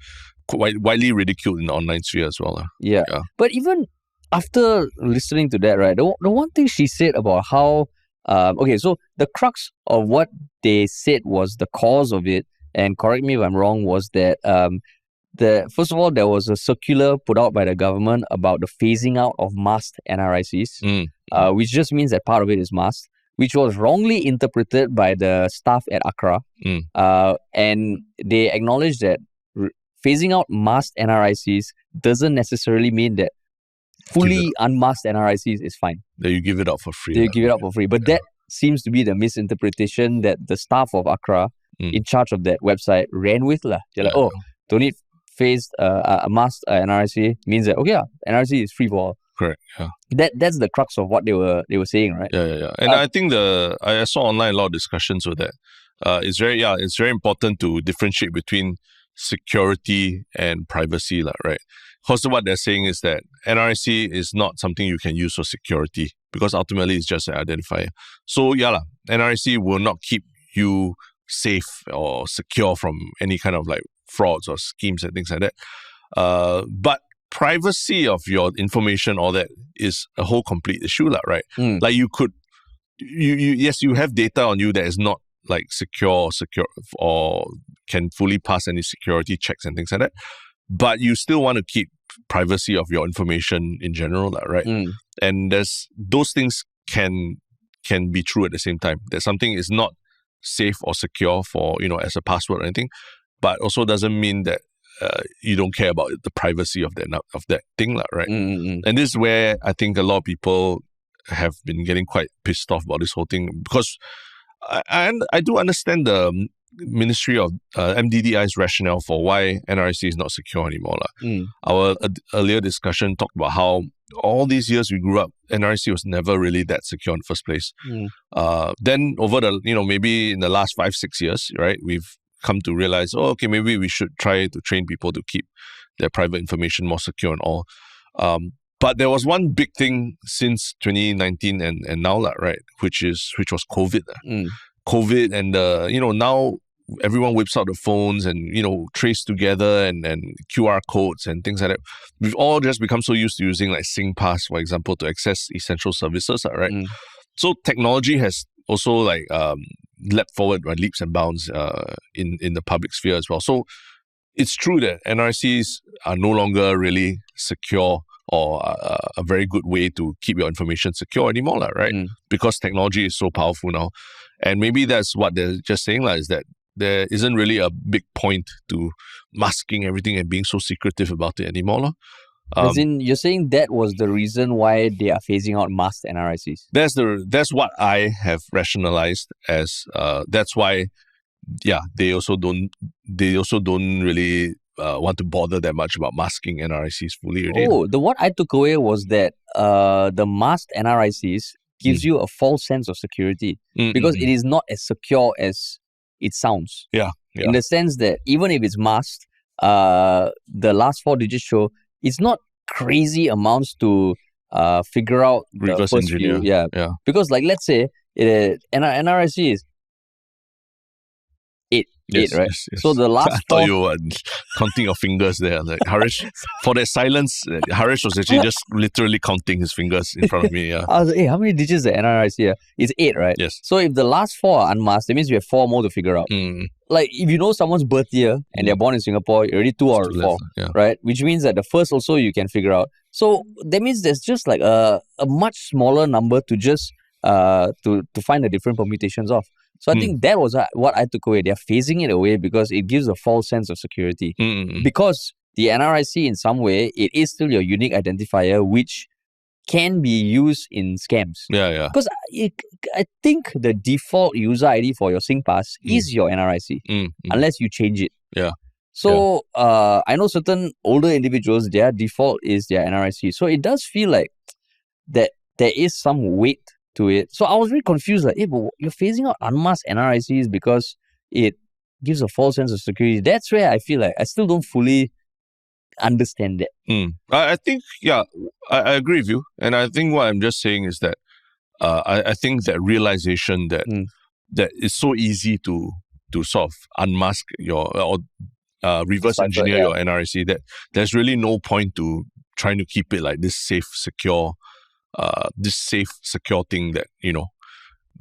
[SPEAKER 2] quite widely ridiculed in the online sphere as well.
[SPEAKER 1] Yeah. But even after listening to that, right, the one thing she said about how so the crux of what they said was the cause of it, and correct me if I'm wrong, was that first of all, there was a circular put out by the government about the phasing out of masked NRICs, which just means that part of it is masked, which was wrongly interpreted by the staff at Accra. And they acknowledged that phasing out masked NRICs doesn't necessarily mean that fully unmasked NRICs is fine.
[SPEAKER 2] That you give it out for free.
[SPEAKER 1] They give it out for free. But that seems to be the misinterpretation that the staff of Accra in charge of that website ran with. They're like, don't need phased a masked NRIC means that, NRIC is free for all.
[SPEAKER 2] Correct. Yeah.
[SPEAKER 1] That's the crux of what they were saying, right?
[SPEAKER 2] Yeah. And I think I saw online a lot of discussions with that. It's very important to differentiate between security and privacy, right? Because what they're saying is that NRIC is not something you can use for security, because ultimately it's just an identifier. So NRIC will not keep you safe or secure from any kind of like frauds or schemes and things like that. But privacy of your information, all that is a whole complete issue, right? Like you have data on you that is not like secure or can fully pass any security checks and things like that. But you still want to keep privacy of your information in general, right? And those things can be true at the same time. That something is not safe or secure for, as a password or anything, but also doesn't mean that you don't care about the privacy of that thing, right? And this is where I think a lot of people have been getting quite pissed off about this whole thing, because I do understand the Ministry of MDDI's rationale for why NRIC is not secure anymore. Our earlier discussion talked about how all these years we grew up, NRIC was never really that secure in the first place. Then over the, maybe in the last 5-6 years, right, we've come to realize, maybe we should try to train people to keep their private information more secure and all. But there was one big thing since 2019 and now, right, which was COVID. COVID and now everyone whips out the phones and trace together and QR codes and things like that. We've all just become so used to using like SingPass, for example, to access essential services, right? So technology has also like leapt forward by leaps and bounds in the public sphere as well. So it's true that NRICs are no longer really secure or a very good way to keep your information secure anymore, right? Because technology is so powerful now. And maybe that's what they're just saying, is that there isn't really a big point to masking everything and being so secretive about it anymore.
[SPEAKER 1] As in, you're saying that was the reason why they are phasing out masked NRICs?
[SPEAKER 2] That's what I have rationalized as. That's why, they also don't really want to bother that much about masking NRICs fully.
[SPEAKER 1] The what I took away was that the masked NRICs gives you a false sense of security because it is not as secure as it sounds. In the sense that even if it's masked, the last 4 digits show it's not crazy amounts to figure out
[SPEAKER 2] reverse
[SPEAKER 1] the first
[SPEAKER 2] engineer.
[SPEAKER 1] few. Because like let's say NRIC is 8, right?
[SPEAKER 2] Yes.
[SPEAKER 1] So the last
[SPEAKER 2] I thought you were counting your fingers there. Like Harish, for that silence, Harish was actually just literally counting his fingers in front of me.
[SPEAKER 1] I was like, hey, how many digits is the NRIC here? It's 8, right?
[SPEAKER 2] Yes.
[SPEAKER 1] So if the last 4 are unmasked, that means we have 4 more to figure out. Like if you know someone's birth year and they're born in Singapore, you're already 2 out of 4, right? Which means that the first also you can figure out. So that means there's just like a much smaller number to just to find the different permutations of. So I think that was what I took away. They're phasing it away because it gives a false sense of security. Because the NRIC in some way, it is still your unique identifier, which can be used in scams. Because I think the default user ID for your SingPass is your NRIC, unless you change it. So I know certain older individuals, their default is their NRIC. So it does feel like that there is some weight to it. So I was really confused, like, hey, but you're phasing out unmasked NRICs because it gives a false sense of security. That's where I feel like I still don't fully understand that.
[SPEAKER 2] I think, I agree with you. And I think what I'm just saying is that I think that realization that that it's so easy to sort of unmask your or reverse engineer your NRIC, that there's really no point to trying to keep it like this safe, secure thing that,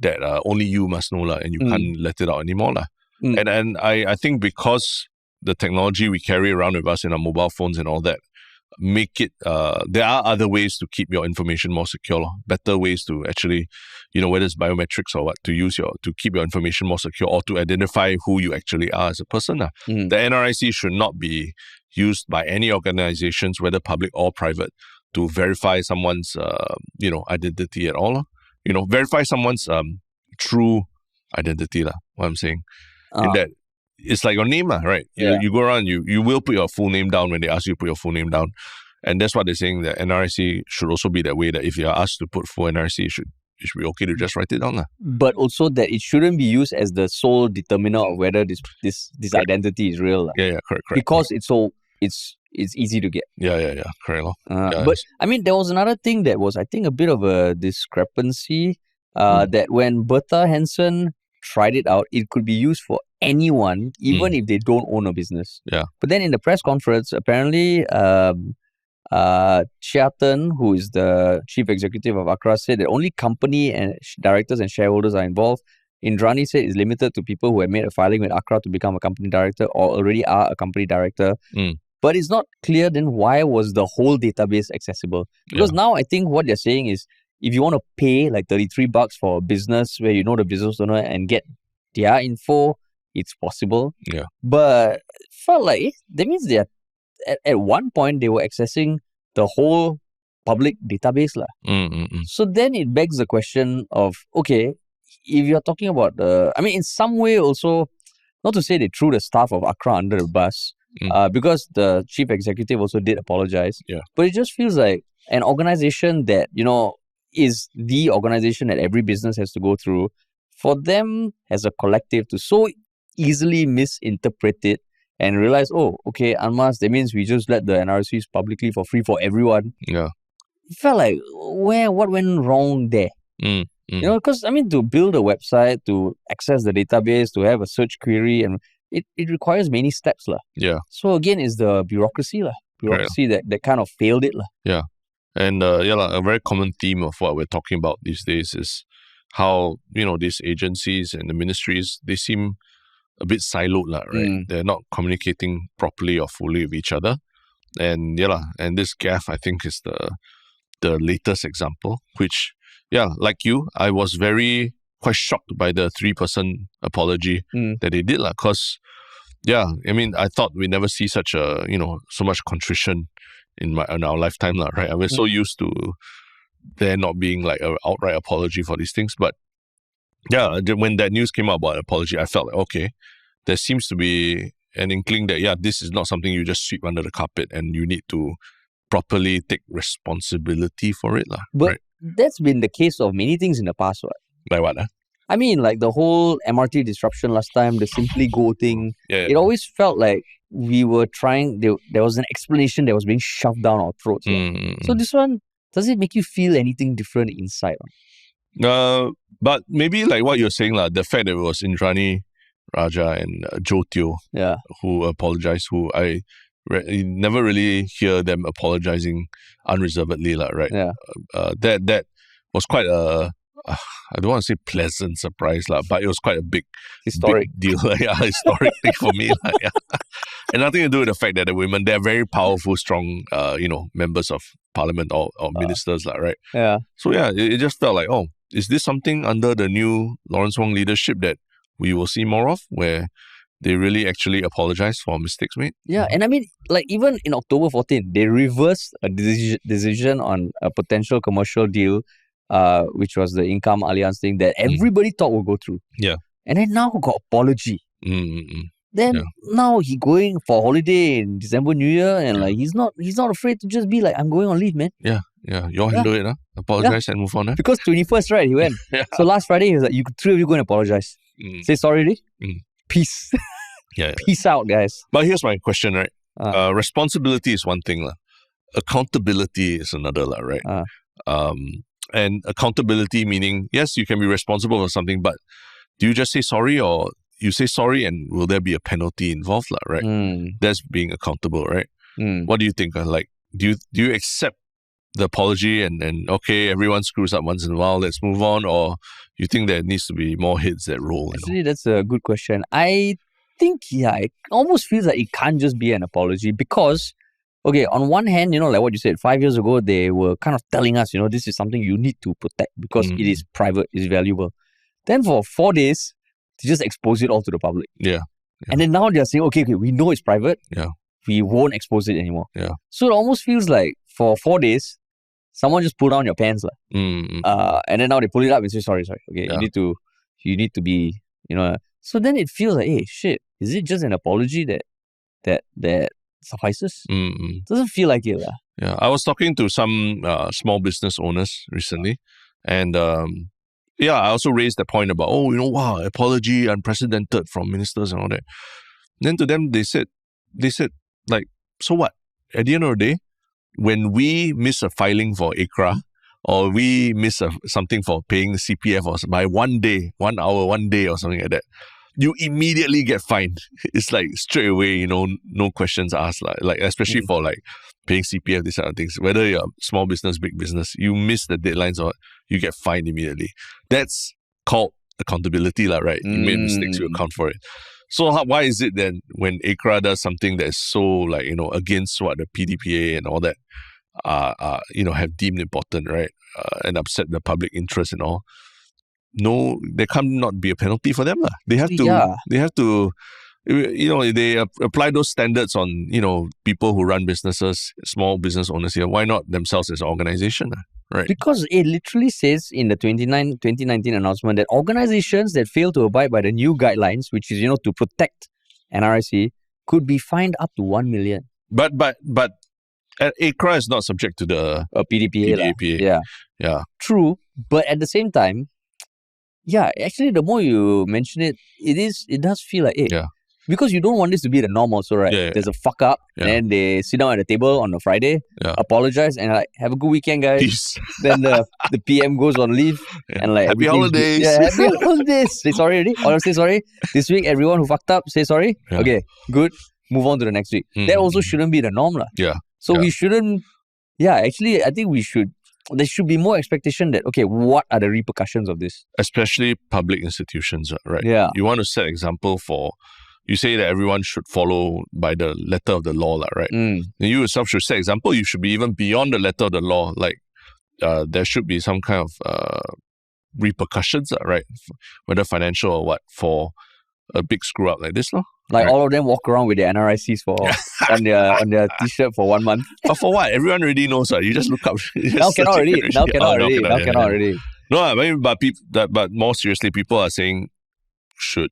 [SPEAKER 2] that only you must know and you can't let it out anymore. And I think because the technology we carry around with us in our mobile phones and all that, make it, there are other ways to keep your information more secure, better ways to actually, whether it's biometrics or what, to keep your information more secure or to identify who you actually are as a person. The NRIC should not be used by any organizations, whether public or private, to verify someone's, identity at all. Verify someone's true identity, what I'm saying. In that, it's like your name, right? You go around, you will put your full name down when they ask you to put your full name down. And that's what they're saying, that NRIC should also be that way, that if you're asked to put full NRIC, it should be okay to just write it down.
[SPEAKER 1] But also that it shouldn't be used as the sole determiner of whether this identity is real.
[SPEAKER 2] Yeah, correct.
[SPEAKER 1] Because it's easy to get.
[SPEAKER 2] Yeah, correct.
[SPEAKER 1] But I mean, there was another thing that was, I think, a bit of a discrepancy, that when Bertha Hansen tried it out, it could be used for anyone, even if they don't own a business.
[SPEAKER 2] Yeah.
[SPEAKER 1] But then in the press conference, apparently, Chia Ten, who is the chief executive of Accra, said that only company and directors and shareholders are involved. Indrani said it's limited to people who have made a filing with Accra to become a company director or already are a company director. But it's not clear then why was the whole database accessible? Because now I think what they're saying is, if you want to pay like $33 for a business where you know the business owner and get their info, it's possible.
[SPEAKER 2] Yeah.
[SPEAKER 1] But it felt like that means they are, at one point they were accessing the whole public database. So then it begs the question of, okay, if you're talking about in some way also, not to say they threw the staff of Accra under the bus, because the chief executive also did apologize.
[SPEAKER 2] Yeah.
[SPEAKER 1] But it just feels like an organization that, is the organization that every business has to go through, for them as a collective to so easily misinterpret it and realize, oh, okay, unmasked, that means we just let the NRCs publicly for free for everyone.
[SPEAKER 2] Yeah.
[SPEAKER 1] It felt like, what went wrong there? Because, to build a website, to access the database, to have a search query, and it requires many steps.
[SPEAKER 2] Yeah.
[SPEAKER 1] So again, it's the bureaucracy. That kind of failed it.
[SPEAKER 2] Yeah. And a very common theme of what we're talking about these days is how, these agencies and the ministries, they seem a bit siloed, right? They're not communicating properly or fully with each other. And and this gaffe, I think, is the latest example, which, like you, I was quite shocked by the 3-person apology that they did, because, I thought we never see such a, so much contrition in our lifetime, right? We're so used to there not being like an outright apology for these things. But when that news came out about apology, I felt like, okay, there seems to be an inkling that, this is not something you just sweep under the carpet and you need to properly take responsibility for it.
[SPEAKER 1] But that's been the case of many things in the past, right?
[SPEAKER 2] Like what?
[SPEAKER 1] Like the whole MRT disruption last time, the Simply Go thing, it always felt like we were trying, there was an explanation that was being shoved down our throats. So this one, does it make you feel anything different inside?
[SPEAKER 2] But maybe like what you're saying, the fact that it was Indrani Raja and Jo Teo who apologized, who I never really hear them apologizing unreservedly, right?
[SPEAKER 1] Yeah.
[SPEAKER 2] That was quite a, I don't want to say pleasant surprise, but it was quite a big
[SPEAKER 1] historic
[SPEAKER 2] deal. Historic thing for me. And nothing to do with the fact that the women, they're very powerful, strong, members of parliament or ministers, right?
[SPEAKER 1] Yeah.
[SPEAKER 2] So it just felt like, oh, is this something under the new Lawrence Wong leadership that we will see more of, where they really actually apologize for mistakes made?
[SPEAKER 1] Yeah, and even in October 14, they reversed a decision on a potential commercial deal, which was the income alliance thing that everybody thought would go through.
[SPEAKER 2] Yeah.
[SPEAKER 1] And then now got apology. Then now he going for holiday in December, New Year, and he's not afraid to just be like, I'm going on leave, man.
[SPEAKER 2] Yeah. You all handle it, apologize and move on.
[SPEAKER 1] Because 21st, right, he went. So last Friday, he was like, you three of you go and apologize. Say sorry, Peace. Peace out, guys.
[SPEAKER 2] But here's my question, right? Responsibility is one thing, lah. Accountability is another, lah, right? And accountability meaning, yes, you can be responsible for something, but do you just say sorry, or you say sorry and will there be a penalty involved, lah, right? That's being accountable, right? What do you think? Like, do you accept the apology and okay, everyone screws up once in a while, let's move on, or you think there needs to be more heads that roll?
[SPEAKER 1] Actually, that's a good question. I think, it almost feels like it can't just be an apology because, okay, on one hand, like what you said, 5 years ago, they were kind of telling us, this is something you need to protect because it is private, it's valuable. Then for 4 days, to just expose it all to the public.
[SPEAKER 2] Yeah.
[SPEAKER 1] And then now they're saying, okay, we know it's private.
[SPEAKER 2] Yeah.
[SPEAKER 1] We won't expose it anymore.
[SPEAKER 2] Yeah.
[SPEAKER 1] So it almost feels like for 4 days, someone just pulled down your pants. And then now they pull it up and say, sorry. Okay, you need to be, So then it feels like, hey, shit, is it just an apology that suffices? Doesn't feel like it.
[SPEAKER 2] Yeah, I was talking to some small business owners recently, and I also raised the point about, wow, apology unprecedented from ministers and all that. Then to them, they said, like, so what? At the end of the day, when we miss a filing for ICRA, or we miss something for paying CPF or by 1 day, 1 hour, 1 day or something like that, you immediately get fined. It's like straight away, no questions asked. Like especially for like paying CPF, these kind of things. Whether you're small business, big business, you miss the deadlines or you get fined immediately. That's called accountability, right? You made mistakes, you account for it. So why is it then when ICRA does something that's so against what the PDPA and all that have deemed important, right? And upset the public interest and all. No, there cannot be a penalty for them. They have to, they apply those standards on, people who run businesses, small business owners here. Why not themselves as an organization? Right.
[SPEAKER 1] Because it literally says in the 2019 announcement that organizations that fail to abide by the new guidelines, which is, to protect NRIC, could be fined up to 1 million.
[SPEAKER 2] But ICRA is not subject to the
[SPEAKER 1] PDPA.
[SPEAKER 2] Yeah.
[SPEAKER 1] True. But at the same time, actually, the more you mention it, it does feel like, because you don't want this to be the norm also, right? There's a fuck up, and then they sit down at the table on a Friday, apologize, and like, have a good weekend, guys.
[SPEAKER 2] Peace.
[SPEAKER 1] Then the PM goes on leave, and like,
[SPEAKER 2] happy holidays.
[SPEAKER 1] Happy holidays. Say sorry already. Or say sorry. This week, everyone who fucked up, say sorry. Yeah. Okay, good. Move on to the next week. That also shouldn't be the norm,
[SPEAKER 2] Yeah.
[SPEAKER 1] So we shouldn't. Actually, I think we should. There should be more expectation that, okay, what are the repercussions of this?
[SPEAKER 2] Especially public institutions, right?
[SPEAKER 1] Yeah.
[SPEAKER 2] You want to set example for, you say that everyone should follow by the letter of the law, right? And you yourself should set example. You should be even beyond the letter of the law. Like, there should be some kind of repercussions, right? Whether financial or what, for a big screw up like this, no?
[SPEAKER 1] Like all of them walk around with their NRICs on their t-shirt for 1 month.
[SPEAKER 2] But for what? Everyone already knows. You just look up.
[SPEAKER 1] Now cannot already.
[SPEAKER 2] No, I mean, but more seriously, people are saying, should,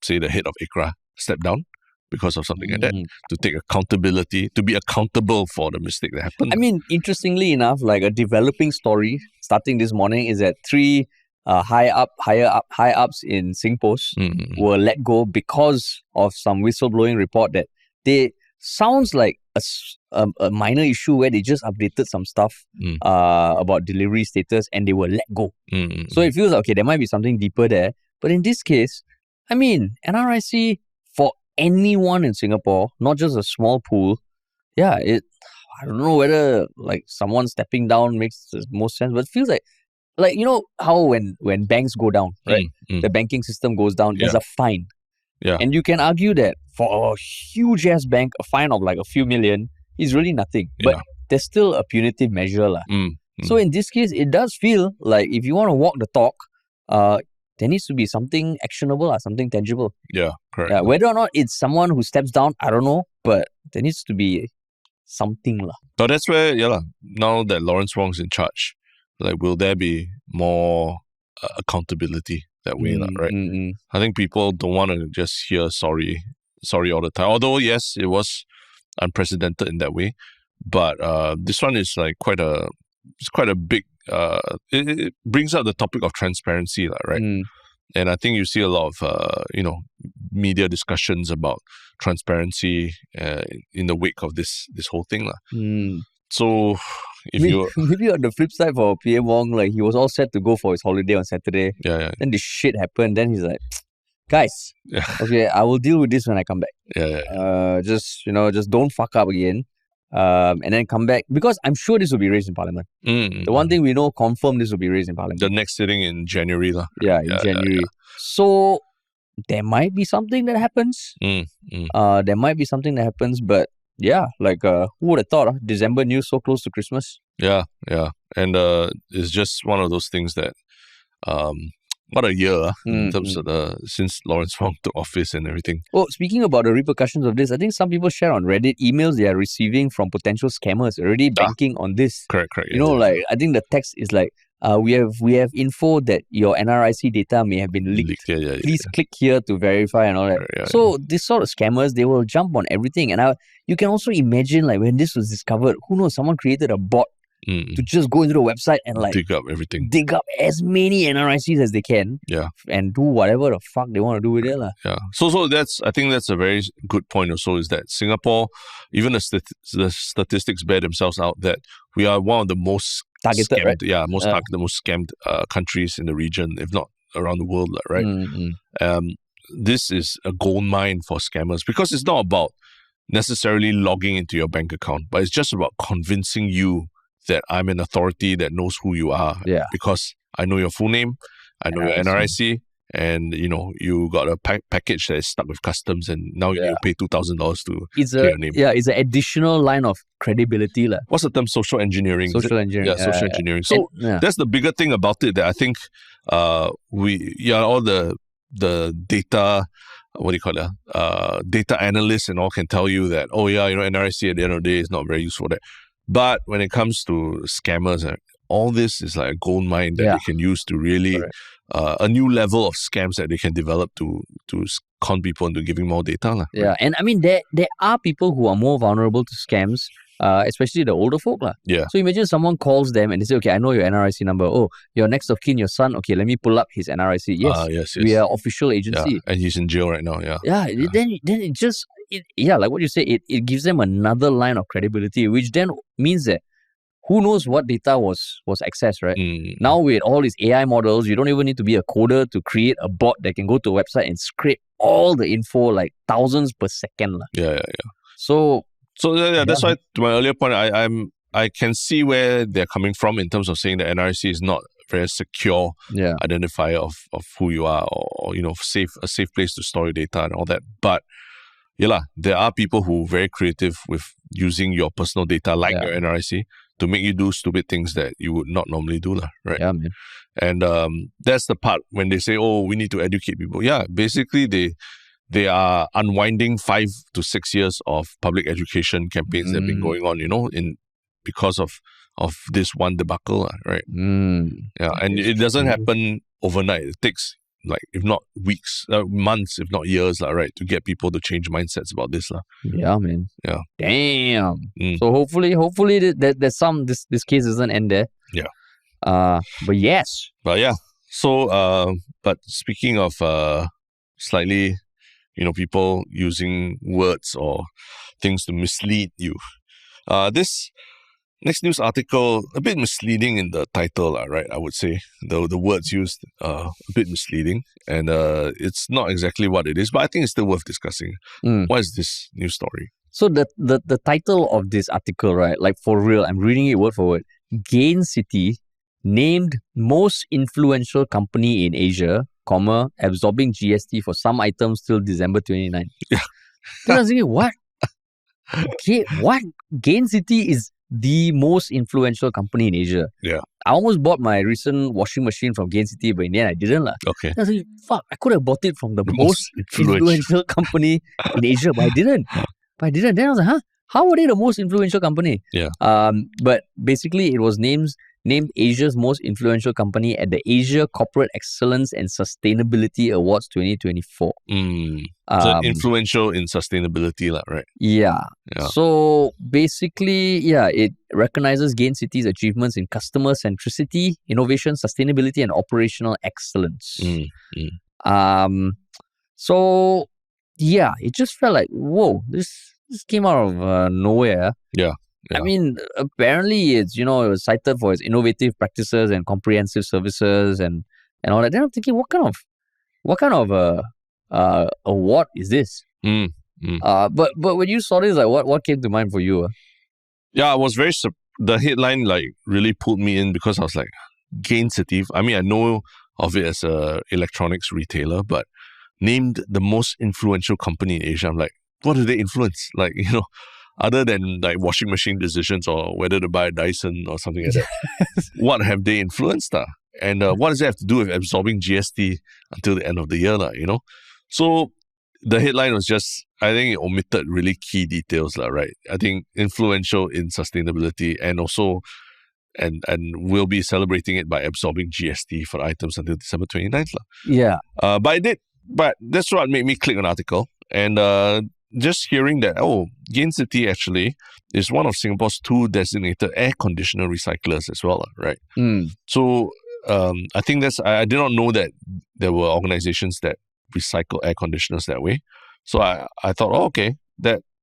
[SPEAKER 2] say the head of ICRA step down because of something like that, to take accountability, to be accountable for the mistake that happened.
[SPEAKER 1] I mean, interestingly enough, like a developing story starting this morning is that 3 high ups in SingPost were let go because of some whistleblowing report that they sounds like a minor issue where they just updated some stuff about delivery status and they were let go. So it feels like, okay, there might be something deeper there. But in this case, I mean, NRIC for anyone in Singapore, not just a small pool, I don't know whether like someone stepping down makes the most sense, but it feels like how when banks go down, right? The banking system goes down, there's a fine.
[SPEAKER 2] Yeah.
[SPEAKER 1] And you can argue that for a huge ass bank, a fine of like a few million is really nothing. But there's still a punitive measure. So in this case, it does feel like if you want to walk the talk, there needs to be something actionable or something tangible.
[SPEAKER 2] Yeah, correct.
[SPEAKER 1] Yeah, whether or not it's someone who steps down, I don't know. But there needs to be something.
[SPEAKER 2] So that's where, now that Lawrence Wong's in charge, like, will there be more accountability that way, right? I think people don't want to just hear sorry all the time. Although, yes, it was unprecedented in that way. But this one is like quite a big, it brings up the topic of transparency, right? And I think you see a lot of, media discussions about transparency in the wake of this whole thing. So if
[SPEAKER 1] maybe on the flip side for PM Wong, like he was all set to go for his holiday on Saturday.
[SPEAKER 2] Yeah.
[SPEAKER 1] Then this shit happened. Then he's like, guys,
[SPEAKER 2] Yeah.
[SPEAKER 1] okay, I will deal with this when I come back.
[SPEAKER 2] Yeah.
[SPEAKER 1] Just don't fuck up again. And then come back, because I'm sure this will be raised in Parliament. The one thing we know, confirm this will be raised in Parliament.
[SPEAKER 2] The next sitting in January.
[SPEAKER 1] Yeah, in January. Yeah. So there might be something that happens. There might be something that happens, but yeah, like who would have thought? December news so close to Christmas.
[SPEAKER 2] Yeah. And it's just one of those things that what a year in terms of since Lawrence Wong took office and everything.
[SPEAKER 1] Oh, speaking about the repercussions of this, I think some people share on Reddit emails they are receiving from potential scammers already banking on this.
[SPEAKER 2] Correct.
[SPEAKER 1] Like I think the text is like, we have info that your NRIC data may have been leaked. Please click here to verify and all that. So this sort of scammers, they will jump on everything. And you can also imagine, like, when this was discovered, who knows, someone created a bot to just go into the website and like
[SPEAKER 2] dig up everything,
[SPEAKER 1] dig up as many NRICs as they can, and do whatever the fuck they want to do with it,
[SPEAKER 2] Yeah. So I think that's a very good point. Also, is that Singapore, even the statistics bear themselves out that we are one of the most
[SPEAKER 1] targeted,
[SPEAKER 2] scammed,
[SPEAKER 1] right?
[SPEAKER 2] the most scammed countries in the region, if not around the world, right? This is a gold mine for scammers because it's not about necessarily logging into your bank account, but it's just about convincing you that I'm an authority that knows who you are.
[SPEAKER 1] Yeah.
[SPEAKER 2] Because I know your full name, I know your NRIC, and you got a package that is stuck with customs, and now you pay $2,000 to clear your name.
[SPEAKER 1] Yeah, it's an additional line of credibility.
[SPEAKER 2] What's the term? Social engineering.
[SPEAKER 1] Social engineering.
[SPEAKER 2] Yeah, social engineering. So that's the bigger thing about it that I think all the data, what do you call it? Data analysts and all can tell you that, NRIC at the end of the day is not very useful there. But when it comes to scammers, all this is like a gold mine that they can use to really a new level of scams that they can develop to con people into giving more data.
[SPEAKER 1] Yeah, and I mean there are people who are more vulnerable to scams, especially the older folk.
[SPEAKER 2] Yeah.
[SPEAKER 1] So imagine someone calls them and they say, okay, I know your NRIC number. Oh, your next of kin, your son. Okay, let me pull up his NRIC. Yes. We are official agency.
[SPEAKER 2] Yeah. And he's in jail right now. Yeah.
[SPEAKER 1] Yeah. Then it just like what you say, it gives them another line of credibility, which then means that who knows what data was accessed, right? Now with all these AI models, you don't even need to be a coder to create a bot that can go to a website and scrape all the info, like thousands per second.
[SPEAKER 2] Yeah.
[SPEAKER 1] So
[SPEAKER 2] that's why, to my earlier point, I can see where they're coming from in terms of saying that NRIC is not a very secure identifier of who you are, or a safe place to store your data and all that. But there are people who are very creative with using your personal data, like your NRIC, to make you do stupid things that you would not normally do, right?
[SPEAKER 1] Yeah, man.
[SPEAKER 2] And that's the part when they say, "Oh, we need to educate people." Yeah, basically they are unwinding 5 to 6 years of public education campaigns that have been going on, because of this one debacle, right? Yeah, and it doesn't happen overnight. It takes, like, if not weeks, months, if not years, right, to get people to change mindsets about this.
[SPEAKER 1] Yeah, man.
[SPEAKER 2] Yeah.
[SPEAKER 1] Damn. So hopefully there's this case doesn't end there.
[SPEAKER 2] Yeah.
[SPEAKER 1] But yes.
[SPEAKER 2] But yeah. So but speaking of slightly, people using words or things to mislead you. This next news article, a bit misleading in the title, right? I would say the words used a bit misleading, and it's not exactly what it is, but I think it's still worth discussing. What is this news story?
[SPEAKER 1] So the title of this article, right? Like, for real, I'm reading it word for word. Gain City named most influential company in Asia, absorbing GST for some items till December 29.
[SPEAKER 2] Yeah.
[SPEAKER 1] Then I was thinking, what? What? Gain City is the most influential company in Asia.
[SPEAKER 2] Yeah.
[SPEAKER 1] I almost bought my recent washing machine from Gain City, but in the end I didn't.
[SPEAKER 2] Okay.
[SPEAKER 1] I was like, fuck, I could have bought it from the most influential company in Asia, but I didn't. Then I was like, how are they the most influential company?
[SPEAKER 2] Yeah.
[SPEAKER 1] But basically it was named Asia's most influential company at the Asia Corporate Excellence and Sustainability Awards 2024.
[SPEAKER 2] So influential in sustainability, right?
[SPEAKER 1] Yeah. So basically, it recognizes Gain City's achievements in customer centricity, innovation, sustainability, and operational excellence. So yeah, it just felt like, whoa, this came out of nowhere.
[SPEAKER 2] Yeah.
[SPEAKER 1] I mean, apparently it was cited for its innovative practices and comprehensive services and all that. Then I'm thinking, what kind of award is this? But when you saw this, like, what came to mind for you?
[SPEAKER 2] Yeah, I was very the headline really pulled me in because I was like, Gain City. I mean, I know of it as a electronics retailer, but named the most influential company in Asia. I'm like, what do they influence? Like, other than like washing machine decisions or whether to buy a Dyson or something like that. What have they influenced? And what does it have to do with absorbing GST until the end of the year? So the headline was just, I think it omitted really key details, right? I think influential in sustainability and also and we'll be celebrating it by absorbing GST for items until December 29th.
[SPEAKER 1] Yeah.
[SPEAKER 2] But that's what made me click on the article. And just hearing that, Gain City actually is one of Singapore's 2 designated air conditioner recyclers as well, right? So I think I did not know that there were organizations that recycle air conditioners that way. So I thought, okay,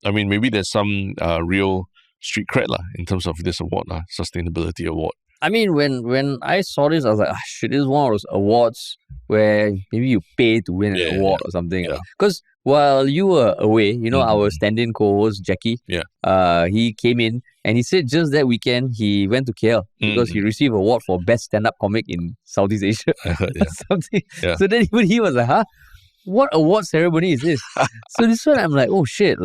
[SPEAKER 2] maybe there's some real street cred in terms of this award, sustainability award.
[SPEAKER 1] I mean, when I saw this, I was like, shit, this is one of those awards where maybe you pay to win an award or something. Because while you were away, our stand-in co-host, Jackie, he came in and he said just that weekend he went to KL because he received an award for best stand-up comic in Southeast Asia.
[SPEAKER 2] I heard,
[SPEAKER 1] something. So then even he was like, what award ceremony is this? So this one, I'm like, oh shit,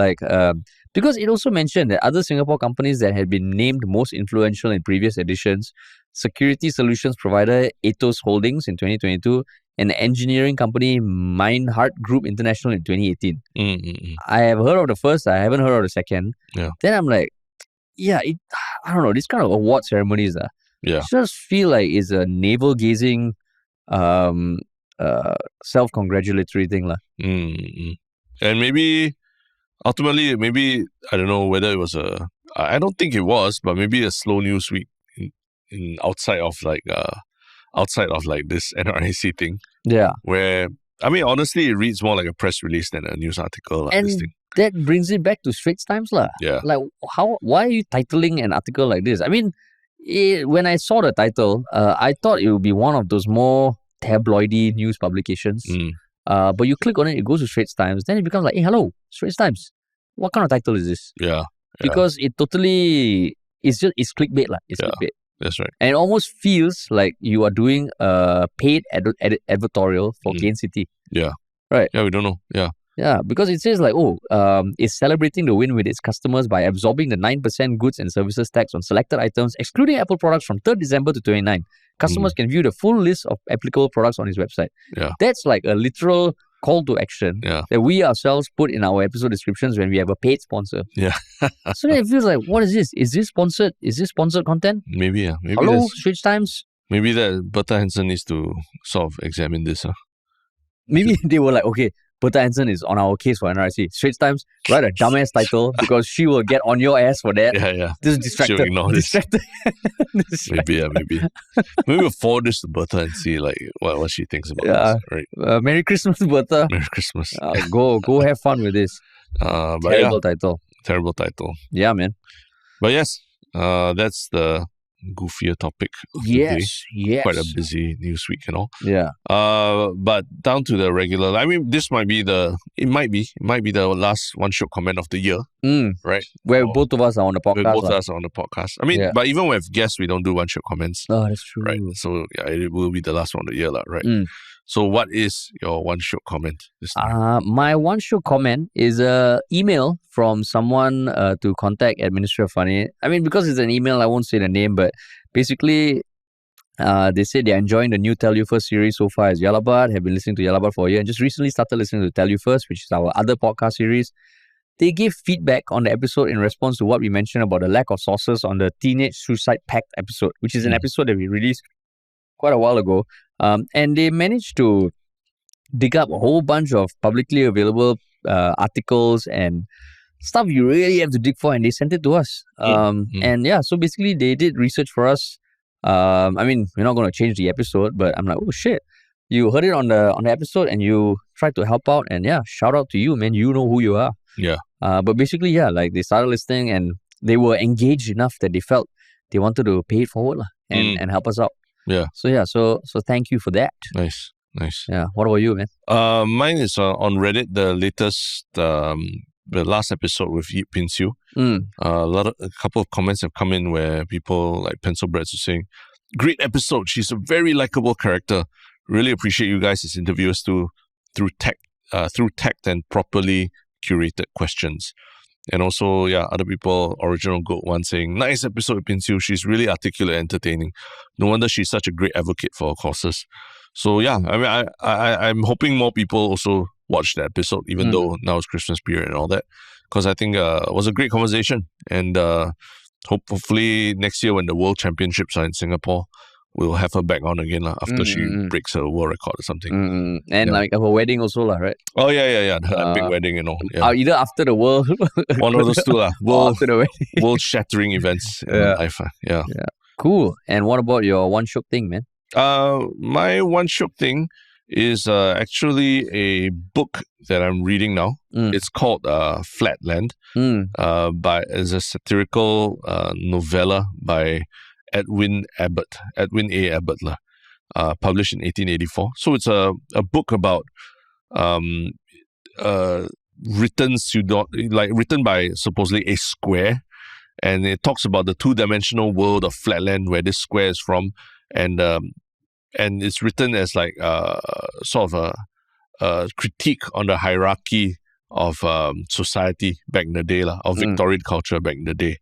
[SPEAKER 1] because it also mentioned that other Singapore companies that had been named most influential in previous editions, security solutions provider Atos Holdings in 2022, and the engineering company Meinhardt Group International in 2018. I have heard of the first, I haven't heard of the second. Then I'm like, I don't know, this kind of award ceremonies just feel like it's a navel-gazing self-congratulatory thing.
[SPEAKER 2] And maybe ultimately, I don't know whether it was I don't think it was, but maybe a slow news week in outside of this NRIC thing.
[SPEAKER 1] Yeah.
[SPEAKER 2] Where, I mean, honestly, it reads more like a press release than a news article.
[SPEAKER 1] And
[SPEAKER 2] this thing.
[SPEAKER 1] That brings it back to Straits Times.
[SPEAKER 2] Yeah.
[SPEAKER 1] Like, why are you titling an article like this? I mean, when I saw the title, I thought it would be one of those more tabloidy news publications. But you click on it, it goes to Straits Times, then it becomes like, hey, hello, Straits Times. What kind of title is this?
[SPEAKER 2] Yeah.
[SPEAKER 1] Because it totally, it's clickbait. It's clickbait.
[SPEAKER 2] That's right.
[SPEAKER 1] And it almost feels like you are doing a paid advertorial for Gain City.
[SPEAKER 2] Yeah.
[SPEAKER 1] Right.
[SPEAKER 2] Yeah, we don't know. Yeah.
[SPEAKER 1] Yeah, because it says it's celebrating the win with its customers by absorbing the 9% goods and services tax on selected items, excluding Apple products from 3rd December to 29. Customers can view the full list of applicable products on its website.
[SPEAKER 2] Yeah.
[SPEAKER 1] That's like a literal call to action that we ourselves put in our episode descriptions when we have a paid sponsor.
[SPEAKER 2] Yeah.
[SPEAKER 1] So then it feels like, what is this? Is this sponsored? Is this sponsored content?
[SPEAKER 2] Maybe, yeah. Maybe
[SPEAKER 1] hello, Straits Times?
[SPEAKER 2] Maybe that Bertha Hansen needs to sort of examine this.
[SPEAKER 1] Maybe they were like, okay, Bertha Hansen is on our case for NRIC. Straits Times, write a dumbass title because she will get on your ass for that.
[SPEAKER 2] Yeah.
[SPEAKER 1] This is distracted.
[SPEAKER 2] She'll ignore this.
[SPEAKER 1] Maybe.
[SPEAKER 2] Maybe we'll forward this to Bertha and see what she thinks about this. Right?
[SPEAKER 1] Merry Christmas, Bertha.
[SPEAKER 2] Merry Christmas.
[SPEAKER 1] Go have fun with this. Terrible title.
[SPEAKER 2] Terrible title.
[SPEAKER 1] Yeah, man.
[SPEAKER 2] But yes, that's the goofier topic of the day.
[SPEAKER 1] Yes.
[SPEAKER 2] Quite a busy news week and all.
[SPEAKER 1] Yeah.
[SPEAKER 2] But down to the regular. I mean, this might be the last one Shiok comment of the year. Right?
[SPEAKER 1] Where both of us are on the podcast.
[SPEAKER 2] Both of us are on the podcast. I mean, but even with guests, we don't do one Shiok comments.
[SPEAKER 1] Oh, that's true.
[SPEAKER 2] Right. So it will be the last one of the year, right? So what is your one Shiok comment this time?
[SPEAKER 1] My one Shiok comment is a email from someone to contact at Ministry of Finance. I mean, because it's an email, I won't say the name, but basically they say they're enjoying the new Tell You First series so far as Yalabat, have been listening to Yalabat for a year and just recently started listening to Tell You First, which is our other podcast series. They gave feedback on the episode in response to what we mentioned about the lack of sources on the Teenage Suicide Pact episode, which is an episode that we released quite a while ago. And they managed to dig up a whole bunch of publicly available articles and stuff you really have to dig for, and they sent it to us. And yeah, so basically they did research for us. I mean, we're not going to change the episode, but I'm like, oh shit. you heard it on the episode and you tried to help out, and shout out to you, man. You know who you are.
[SPEAKER 2] Yeah.
[SPEAKER 1] But basically, like they started listening and they were engaged enough that they felt they wanted to pay it forward and help us out.
[SPEAKER 2] Yeah.
[SPEAKER 1] So thank you for that.
[SPEAKER 2] Nice.
[SPEAKER 1] Yeah. What about you, man?
[SPEAKER 2] Mine is on Reddit, the latest, the last episode with Yip Pin Siu. A couple of comments have come in where people like Pencil Breads are saying, great episode. She's a very likable character. Really appreciate you guys as interviewers too, through tact and properly curated questions. And also, other people, Original Goat one saying, nice episode with Pin Siu. She's really articulate and entertaining. No wonder she's such a great advocate for her causes. So I mean, I'm hoping more people also watch the episode, even though now it's Christmas period and all that, because I think it was a great conversation. And hopefully next year when the World Championships are in Singapore, we'll have her back on again after she breaks her world record or something.
[SPEAKER 1] And like her wedding also, right?
[SPEAKER 2] Oh, yeah. Her big wedding and all. Yeah.
[SPEAKER 1] Either after the world.
[SPEAKER 2] One of those two.
[SPEAKER 1] After the wedding.
[SPEAKER 2] World-shattering events in life. Yeah.
[SPEAKER 1] Cool. And what about your one Shiok thing, man?
[SPEAKER 2] My one Shiok thing is actually a book that I'm reading now. It's called Flatland. Is a satirical novella by Edwin A. Abbott, published in 1884. So it's a book about written by supposedly a square, and it talks about the two-dimensional world of Flatland where this square is from, and it's written as like sort of a critique on the hierarchy of society back in the day, of Victorian culture back in the day.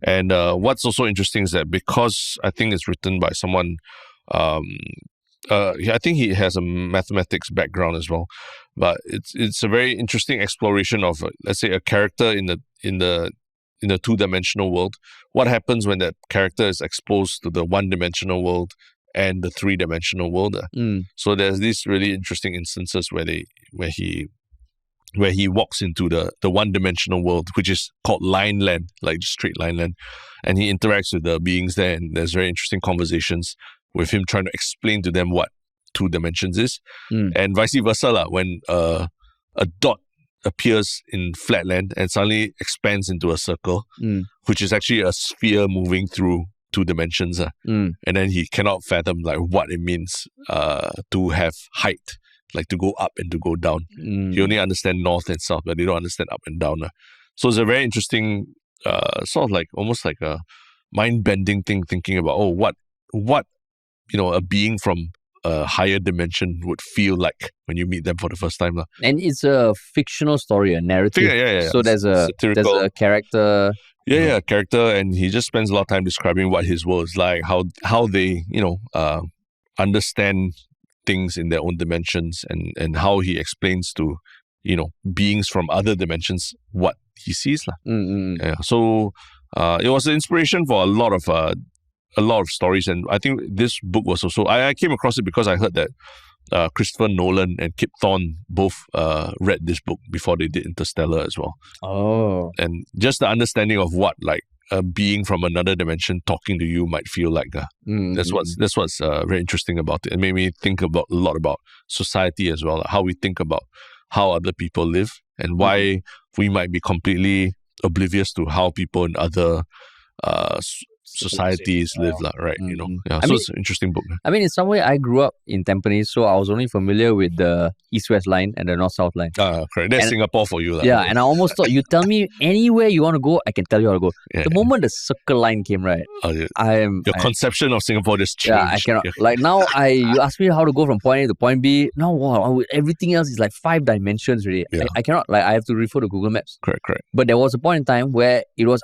[SPEAKER 2] And what's also interesting is that because I think it's written by someone, I think he has a mathematics background as well, but it's a very interesting exploration of let's say a character in the two-dimensional world. What happens when that character is exposed to the one-dimensional world and the three-dimensional world? So there's these really interesting instances where he walks into the one-dimensional world, which is called line land, like straight line land, and he interacts with the beings there, and there's very interesting conversations with him trying to explain to them what two dimensions is, and vice versa, when a dot appears in Flatland and suddenly expands into a circle, which is actually a sphere moving through two dimensions, and then he cannot fathom like what it means to have height, like to go up and to go down. You only understand north and south, but you don't understand up and down. So it's a very interesting sort of like almost like a mind-bending thing, thinking about what a being from a higher dimension would feel like when you meet them for the first time.
[SPEAKER 1] And it's a fictional story, a narrative.
[SPEAKER 2] Yeah.
[SPEAKER 1] So there's a character.
[SPEAKER 2] Yeah, character, and he just spends a lot of time describing what his world is like, how they understand things in their own dimensions, and how he explains to beings from other dimensions what he sees. Yeah. So it was an inspiration for a lot of stories, and I think this book was also, I came across it because I heard that Christopher Nolan and Kip Thorne both read this book before they did Interstellar as well.
[SPEAKER 1] Oh.
[SPEAKER 2] And just the understanding of what like a being from another dimension talking to you might feel like. That's what's very interesting about it. It made me think a lot about society as well, how we think about how other people live and why we might be completely oblivious to how people in other societies live, right? So it's an interesting book.
[SPEAKER 1] I mean, in some way, I grew up in Tampines, so I was only familiar with the East-West line and the North-South line.
[SPEAKER 2] Correct. That's Singapore for you.
[SPEAKER 1] Yeah, and I almost thought, you tell me anywhere you want to go, I can tell you how to go. Yeah. The moment the circle line came, right,
[SPEAKER 2] your conception of Singapore just changed.
[SPEAKER 1] Yeah, I cannot. Like now, you ask me how to go from point A to point B. Now, wow, everything else is like 5 dimensions really. Yeah. I cannot. Like I have to refer to Google Maps.
[SPEAKER 2] Correct.
[SPEAKER 1] But there was a point in time where it was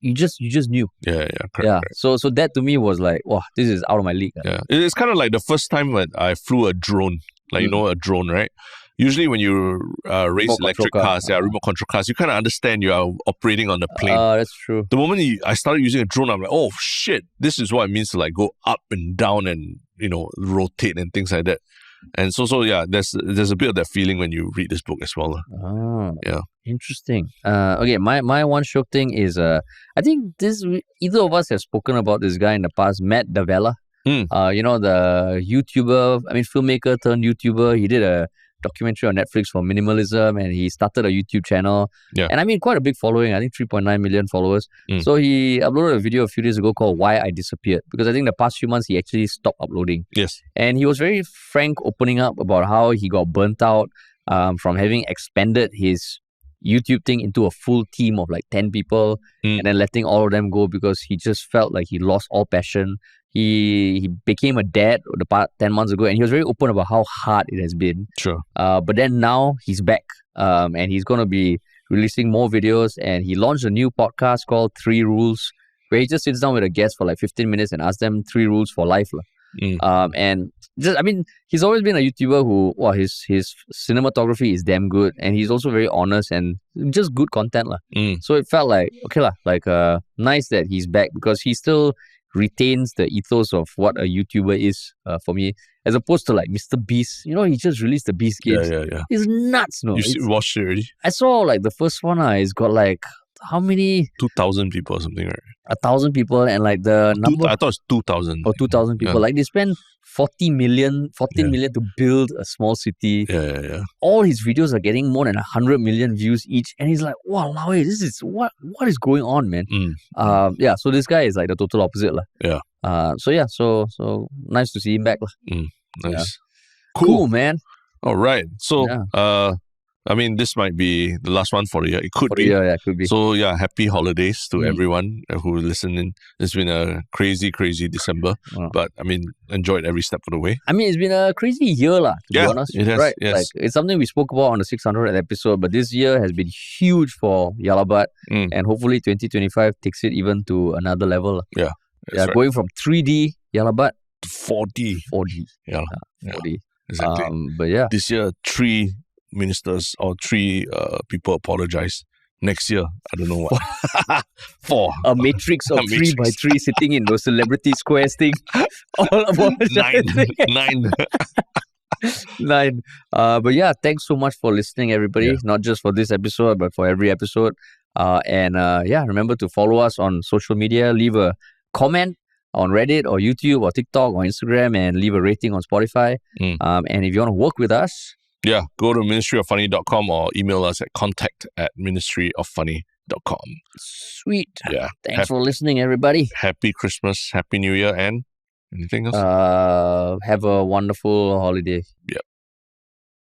[SPEAKER 1] you just knew.
[SPEAKER 2] Yeah. Correct.
[SPEAKER 1] Yeah. So that to me was like, wow, this is out of my league.
[SPEAKER 2] Yeah. It's kind of like the first time when I flew a drone. Like a drone, right? Usually when you race electric cars, remote control cars, you kind of understand you are operating on the plane.
[SPEAKER 1] That's true.
[SPEAKER 2] The moment I started using a drone, I'm like, oh shit, this is what it means to like go up and down and rotate and things like that. And so yeah, there's a bit of that feeling when you read this book as well. Yeah.
[SPEAKER 1] Interesting. Okay, my one Shiok thing is I think either of us have spoken about this guy in the past, Matt Davella. The filmmaker turned YouTuber. He did a documentary on Netflix for minimalism, and he started a YouTube channel.
[SPEAKER 2] Yeah.
[SPEAKER 1] And quite a big following. I think 3.9 million followers. So he uploaded a video a few days ago called Why I Disappeared, because I think the past few months he actually stopped uploading.
[SPEAKER 2] Yes.
[SPEAKER 1] And he was very frank, opening up about how he got burnt out from having expanded his YouTube thing into a full team of like 10 people and then letting all of them go because he just felt like he lost all passion. He became a dad the past 10 months ago, and he was very open about how hard it has been.
[SPEAKER 2] Sure.
[SPEAKER 1] But then now he's back, and he's going to be releasing more videos, and he launched a new podcast called 3 Rules, where he just sits down with a guest for like 15 minutes and asks them 3 rules for life. And he's always been a YouTuber who, his cinematography is damn good, and he's also very honest and just good content. So it felt like, nice that he's back, because he still retains the ethos of what a YouTuber is for me, as opposed to like Mr. Beast. He just released the Beast games.
[SPEAKER 2] Yeah.
[SPEAKER 1] It's nuts, no?
[SPEAKER 2] You watched it already?
[SPEAKER 1] I saw like the first one. It's got like how many?
[SPEAKER 2] 2,000 people or something, right?
[SPEAKER 1] 1,000 people, and like the number.
[SPEAKER 2] I thought it's 2,000.
[SPEAKER 1] Or 2,000 people. Yeah. Like they spent 14 million to build a small city.
[SPEAKER 2] Yeah.
[SPEAKER 1] All his videos are getting more than 100 million views each, and he's like, wow, this is what is going on, man? So this guy is like the total opposite,
[SPEAKER 2] Yeah.
[SPEAKER 1] So nice to see him back,
[SPEAKER 2] Nice.
[SPEAKER 1] Yeah. Cool, man.
[SPEAKER 2] All right. So this might be the last one for the year. It could be.
[SPEAKER 1] It could be.
[SPEAKER 2] So happy holidays to everyone who listened. It's been a crazy, crazy December. But enjoyed every step of the way.
[SPEAKER 1] It's been a crazy year, to be honest.
[SPEAKER 2] It has.
[SPEAKER 1] Right?
[SPEAKER 2] Yes.
[SPEAKER 1] Like, it's something we spoke about on the 600th episode, but this year has been huge for Yalabat, and hopefully 2025 takes it even to another level.
[SPEAKER 2] Yeah.
[SPEAKER 1] Right. Going from 3D Yalabat
[SPEAKER 2] to 4D.
[SPEAKER 1] 4D.
[SPEAKER 2] Yeah.
[SPEAKER 1] 4D.
[SPEAKER 2] Exactly.
[SPEAKER 1] But yeah.
[SPEAKER 2] This year, 3 ministers or 3 people apologize. Next year, I don't know what. 4.
[SPEAKER 1] A matrix of 3 by 3 sitting in those celebrity squares thing. All apologizing.
[SPEAKER 2] 9.
[SPEAKER 1] 9. But yeah, thanks so much for listening, everybody.
[SPEAKER 2] Yeah.
[SPEAKER 1] Not just for this episode, but for every episode. Remember to follow us on social media. Leave a comment on Reddit or YouTube or TikTok or Instagram, and leave a rating on Spotify. And if you want to work with us,
[SPEAKER 2] go to ministryoфfunny.com or email us at contact@ministryoffunny.com.
[SPEAKER 1] Sweet.
[SPEAKER 2] Yeah.
[SPEAKER 1] Thanks for listening, everybody.
[SPEAKER 2] Happy Christmas, Happy New Year, and anything else?
[SPEAKER 1] Have a wonderful holiday.
[SPEAKER 2] Yep.